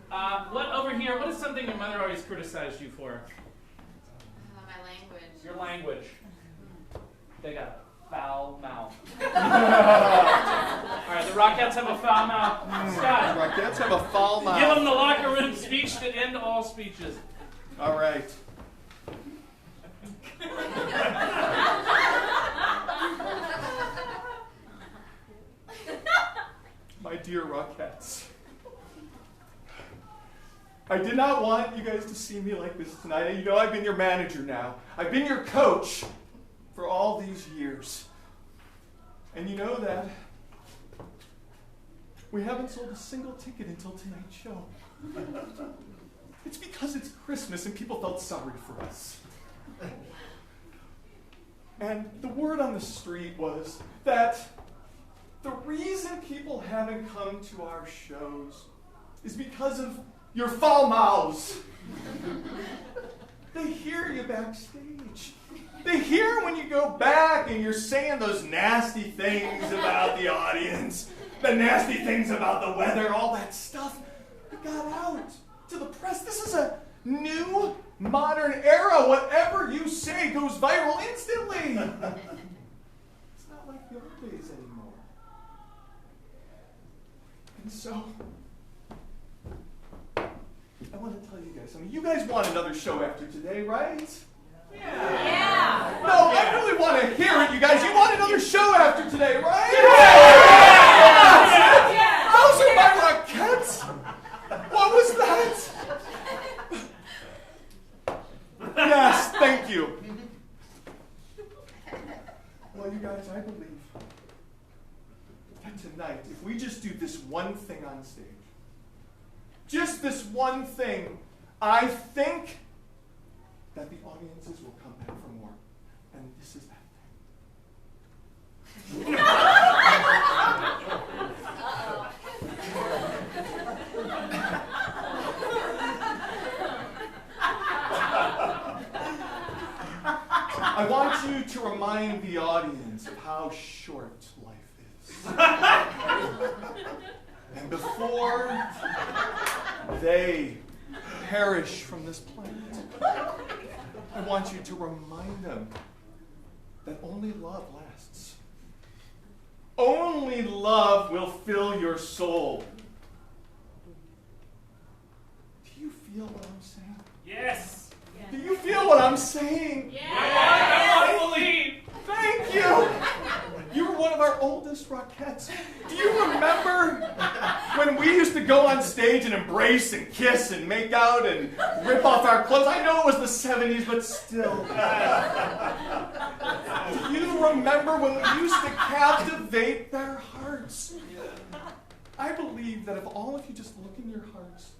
What over here? What is something your mother always criticized you for? My language. Your language. They got a foul mouth. All right, the Rockettes have a foul mouth. Scott, Rockettes have a foul mouth. give them the locker room speech to end all speeches. All right. My dear Rockettes, I did not want you guys to see me like this tonight. You know I've been your manager now. I've been your coach for all these years. And you know that we haven't sold a single ticket until tonight's show. It's because it's Christmas and people felt sorry for us. And the word on the street was that the reason people haven't come to our shows is because of your foul mouths. They hear you backstage. They hear when you go back and you're saying those nasty things about the audience, the nasty things about the weather, all that stuff. It got out to the press. This is a new, modern era. Whatever you say goes viral instantly. It's not like the old days anymore. And so, I want to tell you guys something. You guys want another show after today, right? Yeah. No, I really want to hear it, you guys. You want another show after today, right? Yeah. Those are my Rockettes. What was that? Yes, thank you. Well, you guys, I believe that tonight, if we just do this one thing on stage, just this one thing, I think that the audiences will come back for more. And this is that I want you to remind the audience of how short life is. And before they perish from this planet, I want you to remind them that only love lasts. Only love will fill your soul. Do you feel what I'm saying? Yes. Do you feel what I'm saying? I believe. Thank you! You were one of our oldest Rockettes. Do you remember when we used to go on stage and embrace and kiss and make out and rip off our clothes? I know it was the 70s, but still. Do you remember when we used to captivate their hearts? I believe that if all of you just look in your hearts,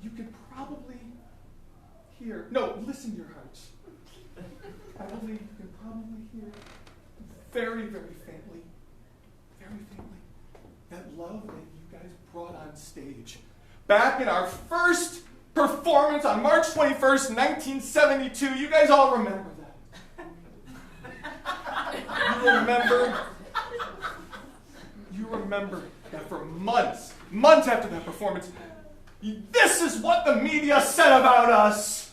you could probably listen to your hearts. I believe you can probably hear very, very faintly, that love that you guys brought on stage. Back in our first performance on March 21st, 1972, you guys all remember that. You remember that for months after that performance, This is what the media said about us.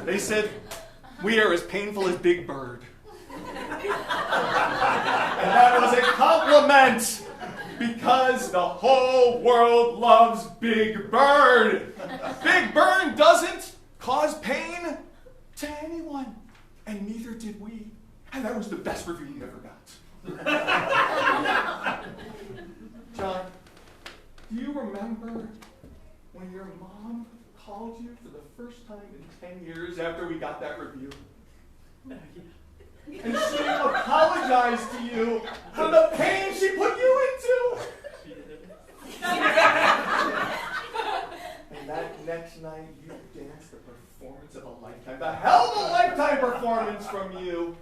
They said, we are as painful as Big Bird. And that was a compliment, because the whole world loves Big Bird. Big Bird doesn't cause pain to anyone, and neither did we. And that was the best review you ever got. John, do you remember when your mom called you for the first time in 10 years after we got that review? And she apologized to you for the pain she put you into. And that next night, you danced the performance of a lifetime, the hell of a lifetime performance from you.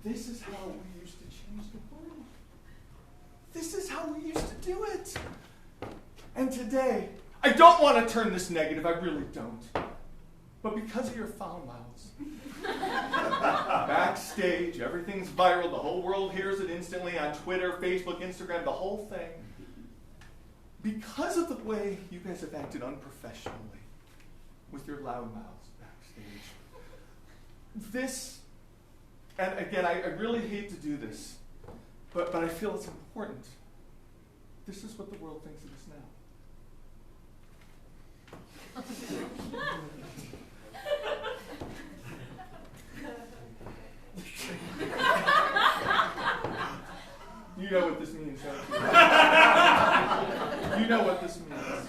This is how we used to change the world. This is how we used to do it. And today, I don't want to turn this negative, I really don't. But because of your foul mouths, backstage, everything's viral, the whole world hears it instantly on Twitter, Facebook, Instagram, the whole thing. Because of the way you guys have acted unprofessionally with your loud mouths backstage, this, and again, I really hate to do this, but I feel it's important. This is what the world thinks of us now. You know what this means, don't you? You know what this means.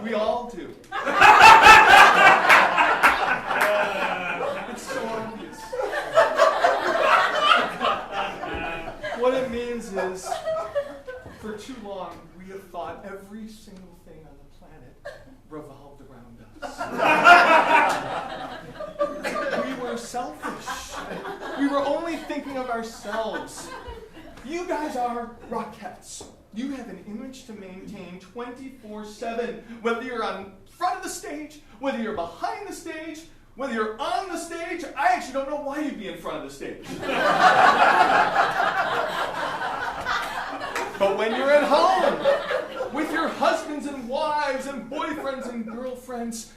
We all do. It's so obvious. What it means is, for too long, we have thought every single thing on the planet revolved around us. We were selfish. We were only thinking of ourselves. You guys are Rockettes. You have an image to maintain 24/7, whether you're on front of the stage, whether you're behind the stage, whether you're on the stage. I actually don't know why you'd be in front of the stage. But when you're at home, with your husbands and wives and boyfriends and girlfriends,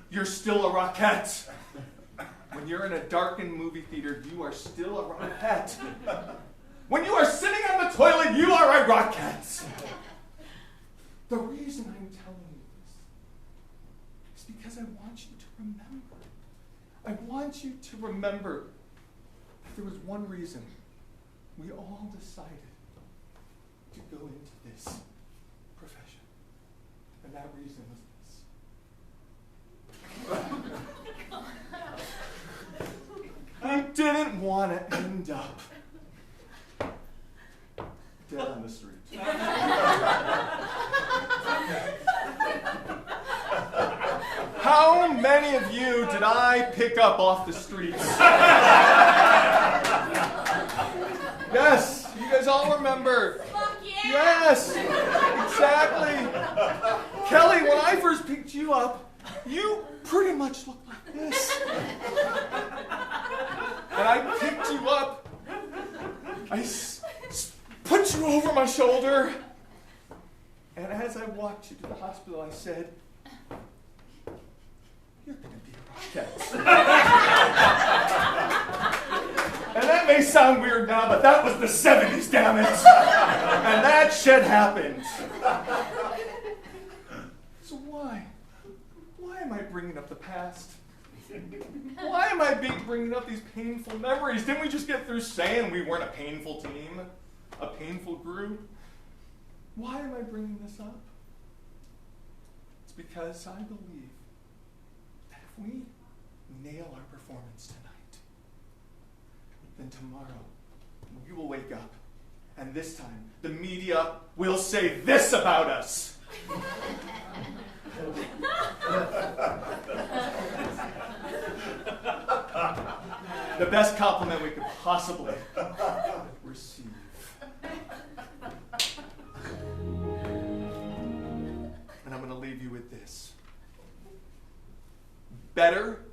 you're still a Rockette. When you're in a darkened movie theater, you are still a Rockette. When you are sitting on the toilet, you are a Rockette. The reason I'm telling you this is because I want you to remember. I want you to remember that there was one reason we all decided to go into this profession. And that reason was this. We didn't want to end up dead on the street. How many of you did I pick up off the streets? Yes, you guys all remember. Fuck yeah! Yes, exactly. Kelly, when I first picked you up, you pretty much looked like this. And I picked you up. I put you over my shoulder. And as I walked you to the hospital, I said, you're going to be a Rockette. And that may sound weird now, but that was the 70s, damn it. And that shit happened. So why? Why am I bringing up the past? Why am I bringing up these painful memories? Didn't we just get through saying we weren't a painful team? A painful group? Why am I bringing this up? It's because I believe that if we nail our performance tonight, then tomorrow we will wake up, and this time the media will say this about us. The best compliment we could possibly receive. And I'm going to leave you with this. Better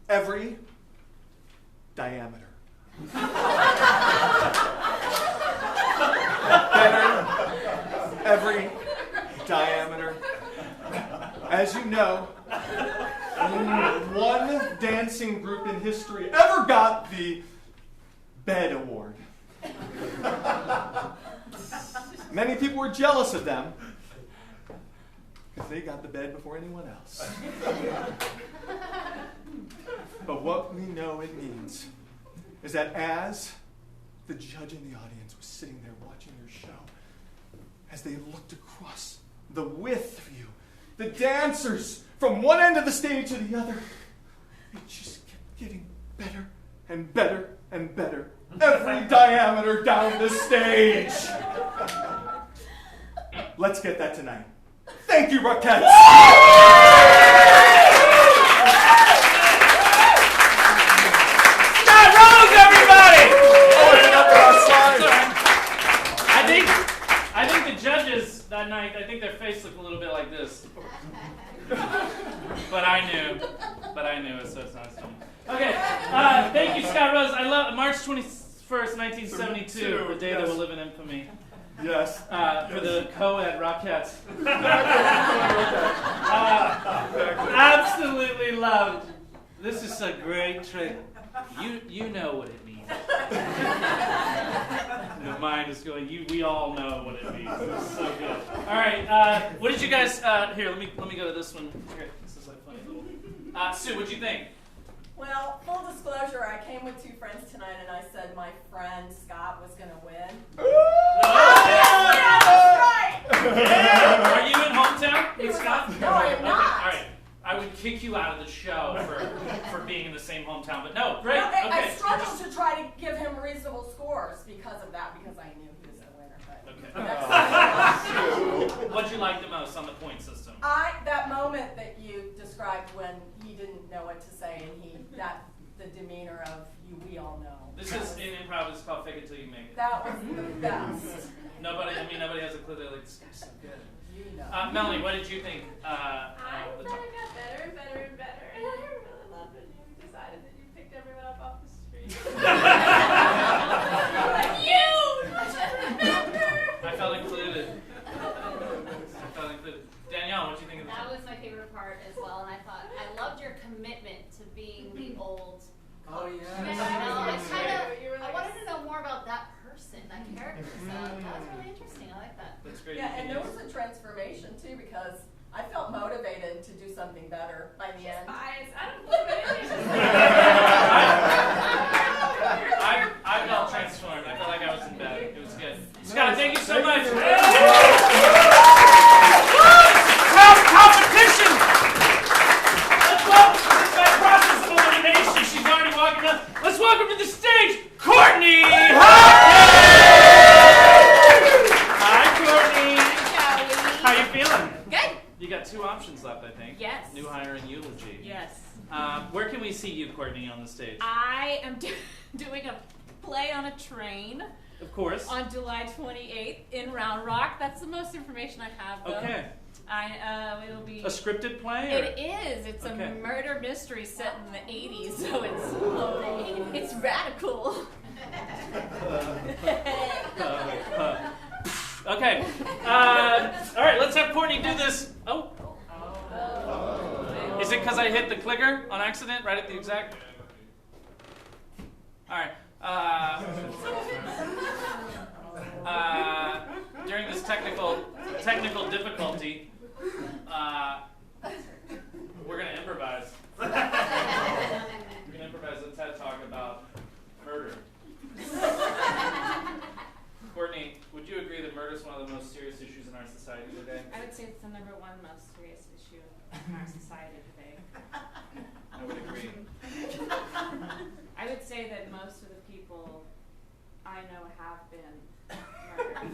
every diameter. as you know, only one dancing group in history ever got the Bed Award. Many people were jealous of them because they got the bed before anyone else. But what we know it means is that as the judge in the audience was sitting there watching your show, as they looked across the width of you, the dancers from one end of the stage to the other, it just kept getting better and better and better every diameter down the stage. Let's get that tonight. Thank you, Rockettes. Scott Rose, everybody! I think the judges that night, I think their face looked a little bit like this. But I knew, so it's not funny. Okay, thank you, Scott Rose. I love March 21st, 1972, the day that will live in infamy. Yes. For the co-ed Rockettes. Absolutely loved. This is a great trick. You know what it means. The mind is going. We all know what it means. It's so good. All right. What did you guys? Here, let me go to this one. Here, this is like funny little. Sue, what'd you think? Well, full disclosure, I came with two friends tonight, and I said my friend Scott was going to win. Yeah, that's right. Are you in hometown? He was Scott? No, I am not. Okay, all right. I would kick you out of the show for being in the same hometown, but no, great. No, Okay. I struggled to try to give him reasonable scores because of that, because I knew he was a winner. But What'd you like the most on the point system? that moment that you described when he didn't know what to say, and the demeanor of you, we all know. This is in improv. It's called fake it till you make it. That was the best. Nobody has a clue. They're like, this guy's so good. You know. Melanie, what did you think? I thought it got better and better and better, and I really loved when you decided that you picked everyone up off the street. I felt included. Danielle, what did you think of this? That was my favorite part as well, and I loved your commitment to being the old coach. I wanted to know more about that person, that character. So that was really interesting. I like that. That's great. Yeah, and there was a transformation too, because I felt motivated to do something better by the end. I don't believe anything. I felt transformed. I felt like I was in bed. It was good. Scott, thank you so much. Competition! Let's welcome to this by process of elimination. She's already walking up. Let's welcome to the stage, Courtney Hi, Courtney. How you feeling? Good. You got two options left, I think. Yes. New hire and eulogy. Yes. Where can we see you, Courtney, on the stage? I am doing a play on a train Of course. on July 28th in Round Rock. That's the most information I have, though. Okay. It will be. A scripted play? It is. It's Okay. a murder mystery set in the 80s, so it's radical. Okay. All right, let's have Courtney do this. Oh. Is it because I hit the clicker on accident right at the exact? All right. During this technical difficulty, we're going to improvise. We're going to improvise a TED Talk about murder. Courtney, would you agree that murder is one of the most serious issues in our society today? I would say it's the number one most serious issue in our society today. I would agree. I would say that most of the people I know have been murdered.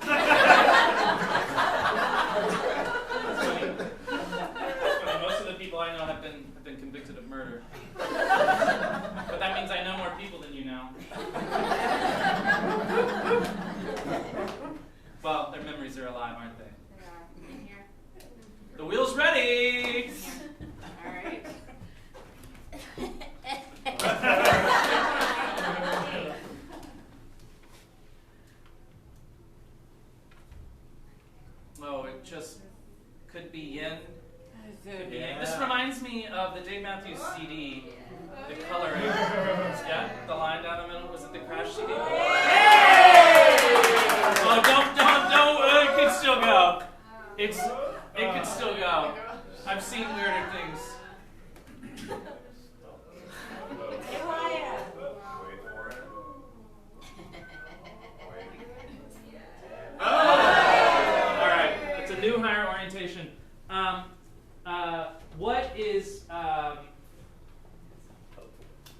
Most of the people I know have been convicted of murder. But that means I know more people than you know. Well, their memories are alive, aren't they? They are in here. The wheel's ready! All right. Oh, it just could be yin Yeah. This reminds me of the Dave Matthews CD, the coloring. Yeah, the line down the middle. Was it the Crash CD? Hey! Oh, don't. It could still go. It could still go. I've seen weirder things. All right, it's a new higher orientation. What is?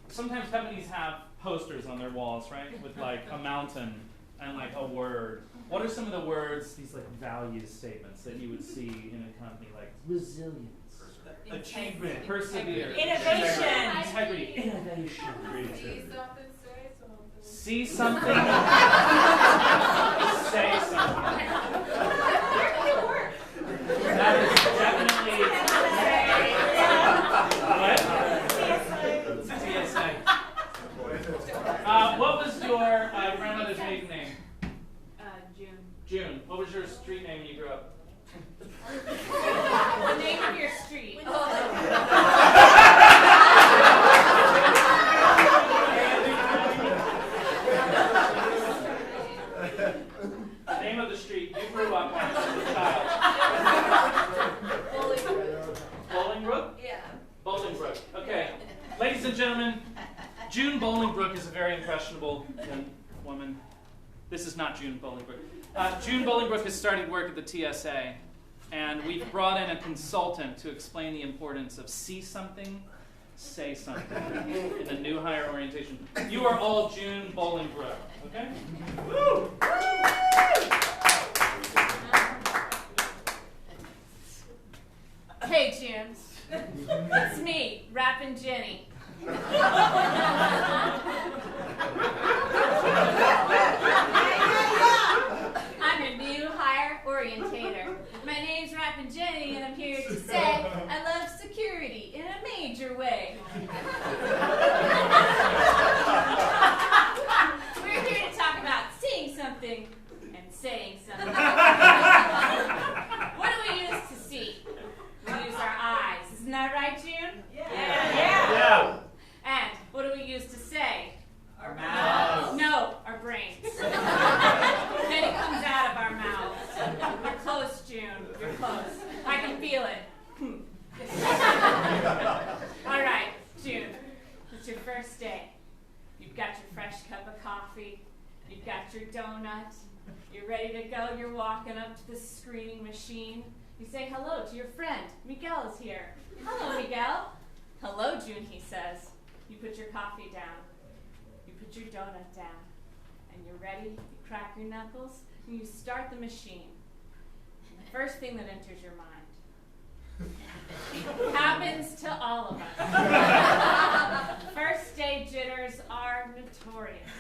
Sometimes companies have posters on their walls, right, with like a mountain and like a word. What are some of the words, these like value statements that you would see in a company, like resilience, Achievement. perseverance, Innovation. integrity, innovation, Creativity. see something, say something. That is definitely what? TSA. What was your grandmother's maiden name? June. June. What was your street name when you grew up? The name of your street. The name of the street you grew up on as a child. Bolingbrook? Yeah. Bolingbrook. Okay. Ladies and gentlemen, June Bolingbrook is a very impressionable young woman. This is not June Bolingbrook. June Bolingbrook has started work at the TSA, and we've brought in a consultant to explain the importance of see something, say something in a new higher orientation. You are all June Bolingbrook, okay? Woo! Hey, June. It's me, Rappin' Jenny. I'm a new hire orientator. My name's Rappin' Jenny, and I'm here to say I love security in a major way. We're here to talk about seeing something and saying something. What do we use to see? We use our eyes. Isn't that right, June? Yeah. And what do we use to say? Our mouths. No, our brains. Then it comes out of our mouths. You're close, June. You're close. I can feel it. All right, June. It's your first day. You've got your fresh cup of coffee. You've got your donut. You're ready to go. You're walking up to the screening machine. You say hello to your friend. Miguel is here. Hello, Miguel. Hello, June, he says. You put your coffee down. You put your donut down. And you're ready. You crack your knuckles. And you start the machine. And the first thing that enters your mind happens to all of us. First day jitters are notorious.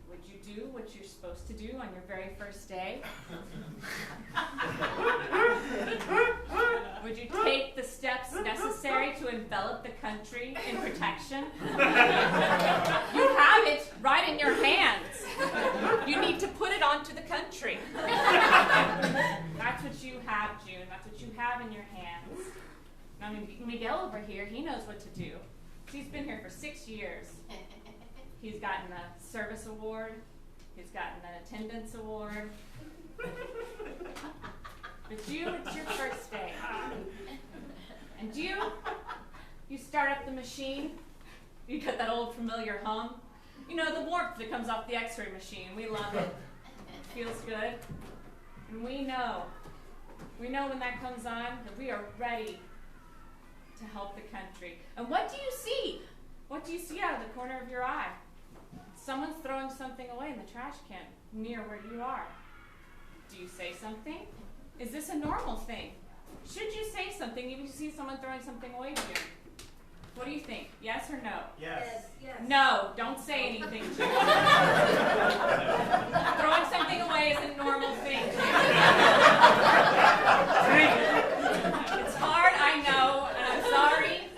Would you do what you're supposed to do on your very first day? Would you take the steps necessary to envelop the country in protection? You have it right in your hands. You need to put it onto the country. That's what you have, June. That's what you have in your hands. Now, Miguel over here, he knows what to do. He's been here for 6 years. He's gotten a service award. He's gotten an attendance award. But you, it's your first day. And you start up the machine. You get that old familiar hum. You know, the warmth that comes off the x-ray machine. We love it. It feels good. And we know when that comes on that we are ready to help the country. And what do you see? What do you see out of the corner of your eye? Someone's throwing something away in the trash can near where you are. Do you say something? Is this a normal thing? Should you say something if you see someone throwing something away to you? What do you think? Yes or no? Yes. No, don't say anything to it. Throwing something away is a normal thing. It's hard, I know, and I'm sorry.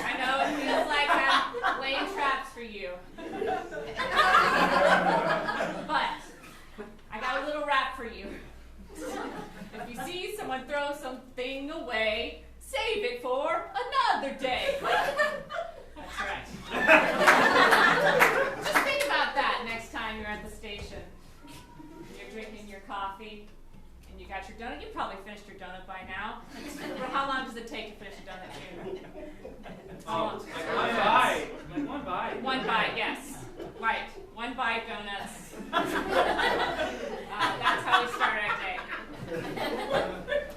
I know it feels like I'm laying traps for you. But I got a little rap for you. If you see someone throw something away, save it for another day. That's right. Just think about that next time you're at the station. You're drinking your coffee, and you got your donut. You probably finished your donut by now. How long does it take to finish a donut, June? Oh, like one bite. Like one bite. One bite, yes. Right. One bite donuts. That's how we start our day.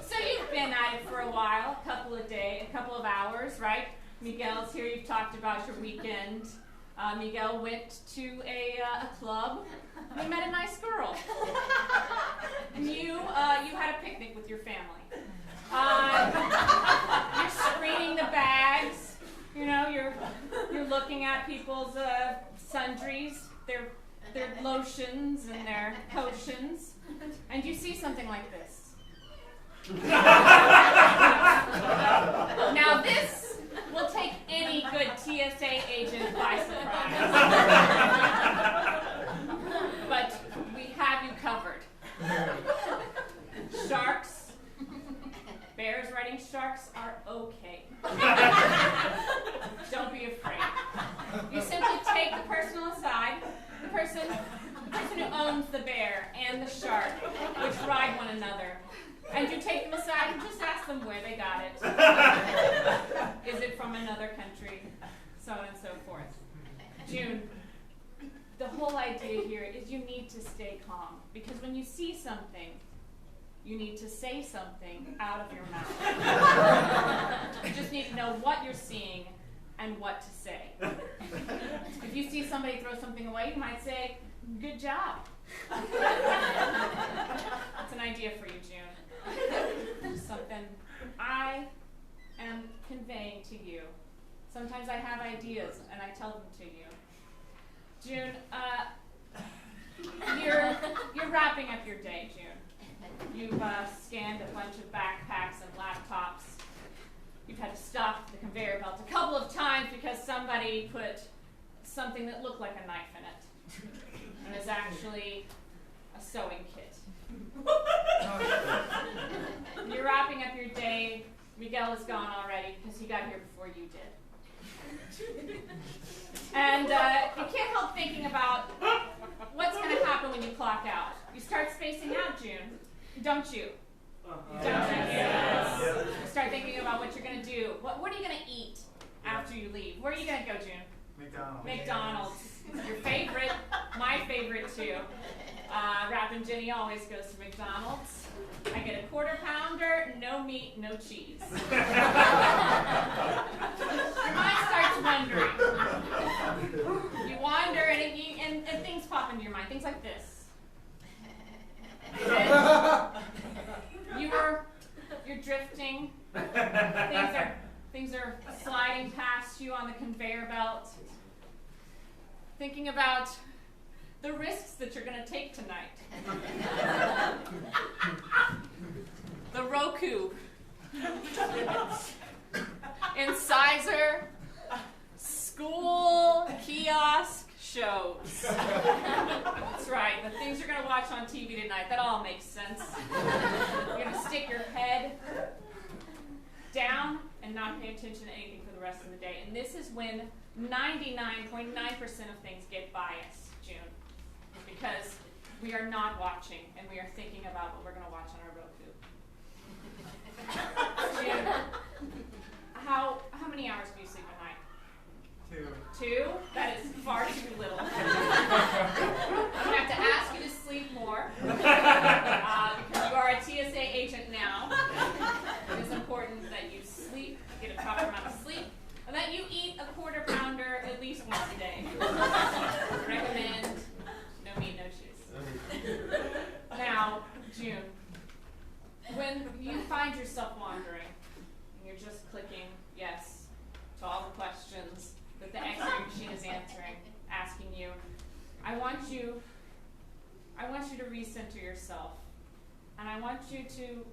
So you've been at it for a while, a couple of hours, right? Miguel's here. You've talked about your weekend. Miguel went to a club. He met a nice girl. And you had a picnic with your family. You're screening the bags. You know, you're looking at people's sundries, their lotions and their potions, and you see something like this. Now this will take any good TSA agent by surprise. But we have you covered. Sharks, bears riding sharks are okay. Don't be afraid. You simply take the person aside, the person who owns the bear and the shark, which ride one another, and you take them aside and just ask them where they got it. Is it from another country? So on and so forth. June, the whole idea here is you need to stay calm, because when you see something, you need to say something out of your mouth. You just need to know what you're seeing and what to say. If you see somebody throw something away, you might say, "Good job." That's an idea for you, June. Something I am conveying to you. Sometimes I have ideas and I tell them to you. June, you're wrapping up your day, June. You've scanned a bunch of backpacks and laptops. You've had to stop the conveyor belt a couple of times because somebody put something that looked like a knife in it. And is actually a sewing kit. You're wrapping up your day. Miguel is gone already because he got here before you did. And you can't help thinking about what's going to happen when you clock out. You start spacing out, June, don't you? Don't you? Yes. You start thinking about what you're going to do. What are you going to eat after you leave? Where are you going to go, June? McDonald's. Your favorite, my favorite too. Rappin' Jenny always goes to McDonald's. I get a quarter pounder, no meat, no cheese. Your mind starts wandering. You wander and things pop into your mind, things like this. You're drifting. Things are sliding past you on the conveyor belt. Thinking about the risks that you're going to take tonight. The Roku. Incisor. School kiosk shows. That's right, the things you're going to watch on TV tonight, that all makes sense. You're going to stick your head down and not pay attention to anything for the rest of the day. And this is when 99.9% of things get biased, June. Because we are not watching and we are thinking about what we're going to watch on our Roku. June, how many hours do you sleep a night? 2? That is far too little. I'm going to have to ask you to sleep more. Because you are a TSA agent now. It is important that you sleep, get a proper amount of sleep, and that you eat a quarter pounder at least once a day. Recommend no meat, no cheese. Now, June, when you find yourself wandering, and you're just clicking yes to all the questions that the X-ray machine is asking you, I want you to recenter yourself, and I want you to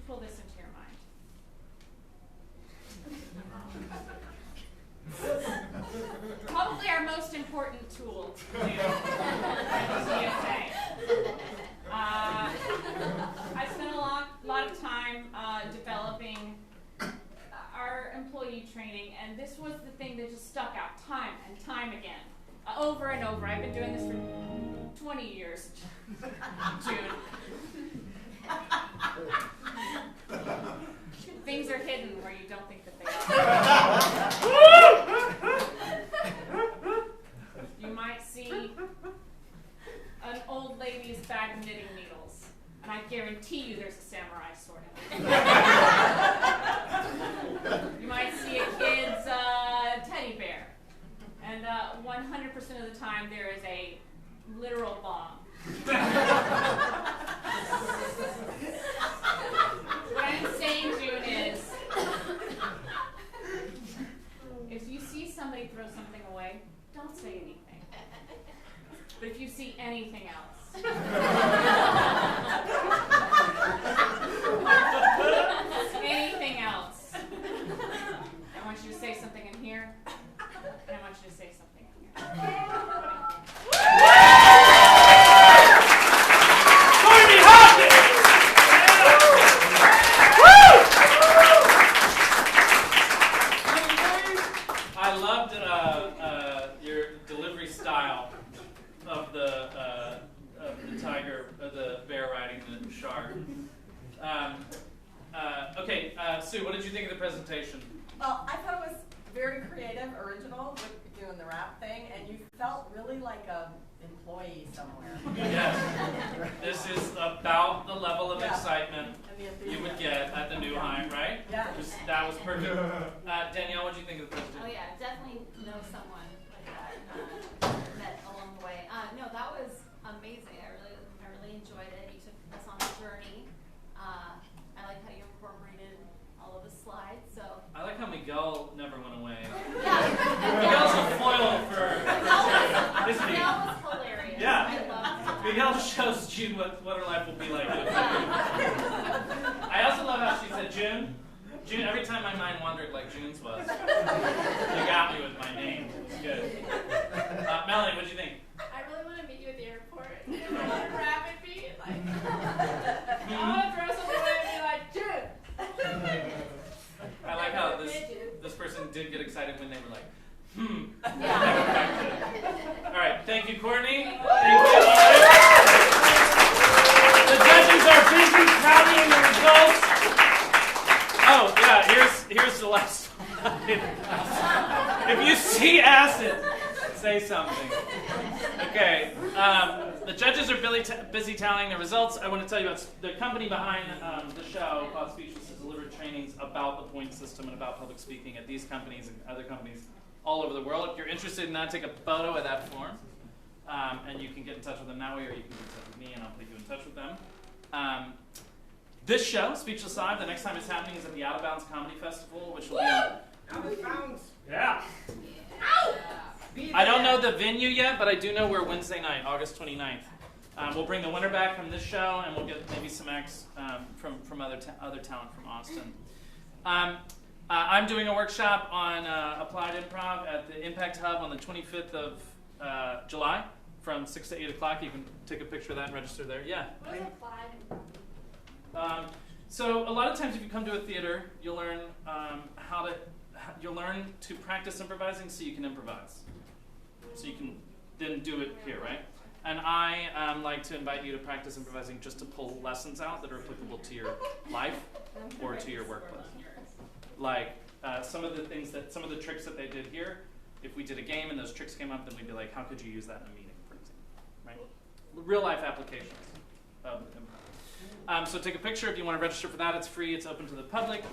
pull this into your mind. Probably our most important tool to TSA. luck out time and time again. Over and over. I've been doing this for 20 years. June. Things are hidden where you don't think that they are. You might see an old lady's bag of knitting needles, and I guarantee you there's a samurai sword in it. You might see a kid's teddy bear, and 100% of the time there is a literal bomb. What I'm saying, June, is if you see somebody throw something away, don't say anything. But if you see anything else, anything else, I want you to say something in here, and I want you to say something in here. Courtney Hopkins! I loved your delivery style of the tiger, the bear riding the shark. Okay, Sue, what did you think of the presentation? Well, I thought it was very creative, original, with doing the rap thing, and you felt really like a employee somewhere. Yes. This is about the level of Yeah. excitement And the you would enthusiasm. get at the New Heim, right? Yeah. That was perfect. Danielle, what did you think of the Oh presentation? yeah, definitely know someone like that. Met along the way. No, that was amazing. I really enjoyed it. You took us on a journey. I like how you incorporated all of the slides. So I like how Miguel never went away. yeah, Miguel's a foil for isn't he? That was hilarious. Yeah. I loved that. Miguel shows June what her life will be like. I also love how she said June. June, every time my mind wandered like June's was. You got me with my name. It's good. Melanie, what'd you think? I really want to meet you at the airport. Rapid beat, like I want to throw something away and be like, June. I like how this person did get excited when they were like, Yeah. All right, thank you, Courtney. Thank you. The judges are busy tallying the results. Oh yeah, here's the last one. If you see acid, say something. Okay, the judges are busy tallying the results. I want to tell you about the company behind the show called Speechless has delivered trainings about the point system and about public speaking at these companies and other companies all over the world. If you're interested in that, take a photo of that form, and you can get in touch with them that way, or you can get in touch with me, and I'll put you in touch with them. This show, Speechless Live, the next time it's happening is at the Out of Bounds Comedy Festival, which will be on... Out of bounds. Yeah. I don't know the venue yet, but I do know we're Wednesday night, August 29th. We'll bring the winner back from this show, and we'll get maybe some acts from other talent from Austin. I'm doing a workshop on Applied Improv at the Impact Hub on the 25th of July from 6 to 8 o'clock. You can take a picture of that and register there. Yeah. What is applied? So a lot of times if you come to a theater, you'll learn you'll learn to practice improvising so you can improvise. So you can then do it here, right? And I like to invite you to practice improvising just to pull lessons out that are applicable to your life or to your workplace. Like some of the tricks that they did here, if we did a game and those tricks came up, then we'd be like, how could you use that in a meeting, for example, right? Real life applications of improv. So take a picture if you want to register for that. It's free. It's open to the public.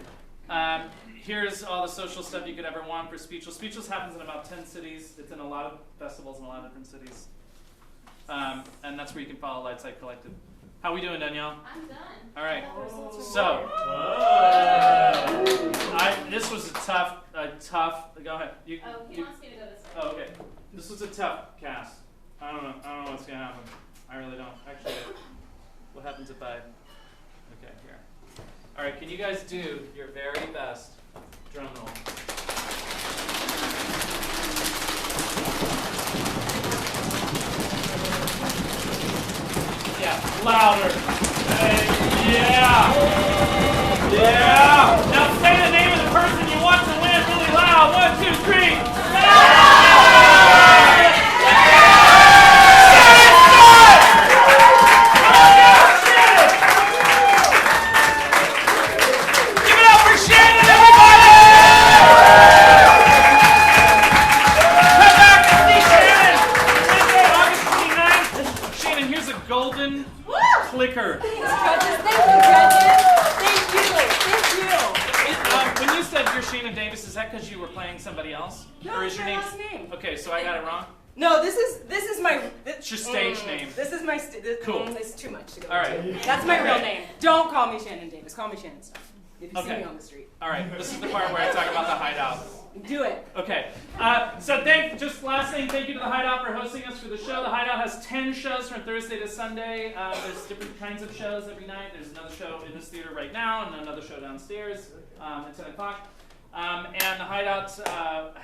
Here's all the social stuff you could ever want for Speechless. Speechless happens in about 10 cities. It's in a lot of festivals in a lot of different cities. And that's where you can follow Lightside Collective. How we doing, Danielle? I'm done. All right. The results are So, this was a tough. Go ahead. Oh, he wants me to go this way. Oh, okay. This was a tough cast. I don't know what's gonna happen. I really don't. Actually, what happens if I? Okay, here. All right. Can you guys do your very best drum roll? Yeah, louder. Hey, yeah. Yeah. Now say the name of the person you want to win really loud. 1, 2, 3. clicker. Thanks, judges. Thank you, judges. Thank you. When you said you're Sheena Davis, is that because you were playing somebody else? No, or it's is your my name? last name. Okay, so I got it wrong. No, this is my. It's your stage name. This is my. Cool. It's too much to go All right. into. That's my real Okay. name. Don't call me Shannon Davis. Call me Shannon Stuff. If you see Okay. me on the street, All right, this is the part where I talk about the Hideout. do it. Okay, so just last thing, thank you to the Hideout for hosting us for the show. The Hideout has 10 shows from Thursday to Sunday. There's different kinds of shows every night. There's another show in this theater right now and another show downstairs at 10 o'clock. And the Hideout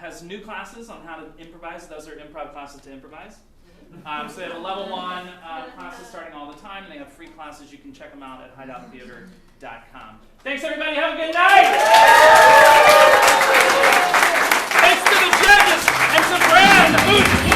has new classes on how to improvise. Those are improv classes to improvise. So they have a level 1 classes starting all the time, and they have free classes. You can check them out at hideouttheater.com. Thanks, everybody. Have a good night. Thanks to the judges and to Brad.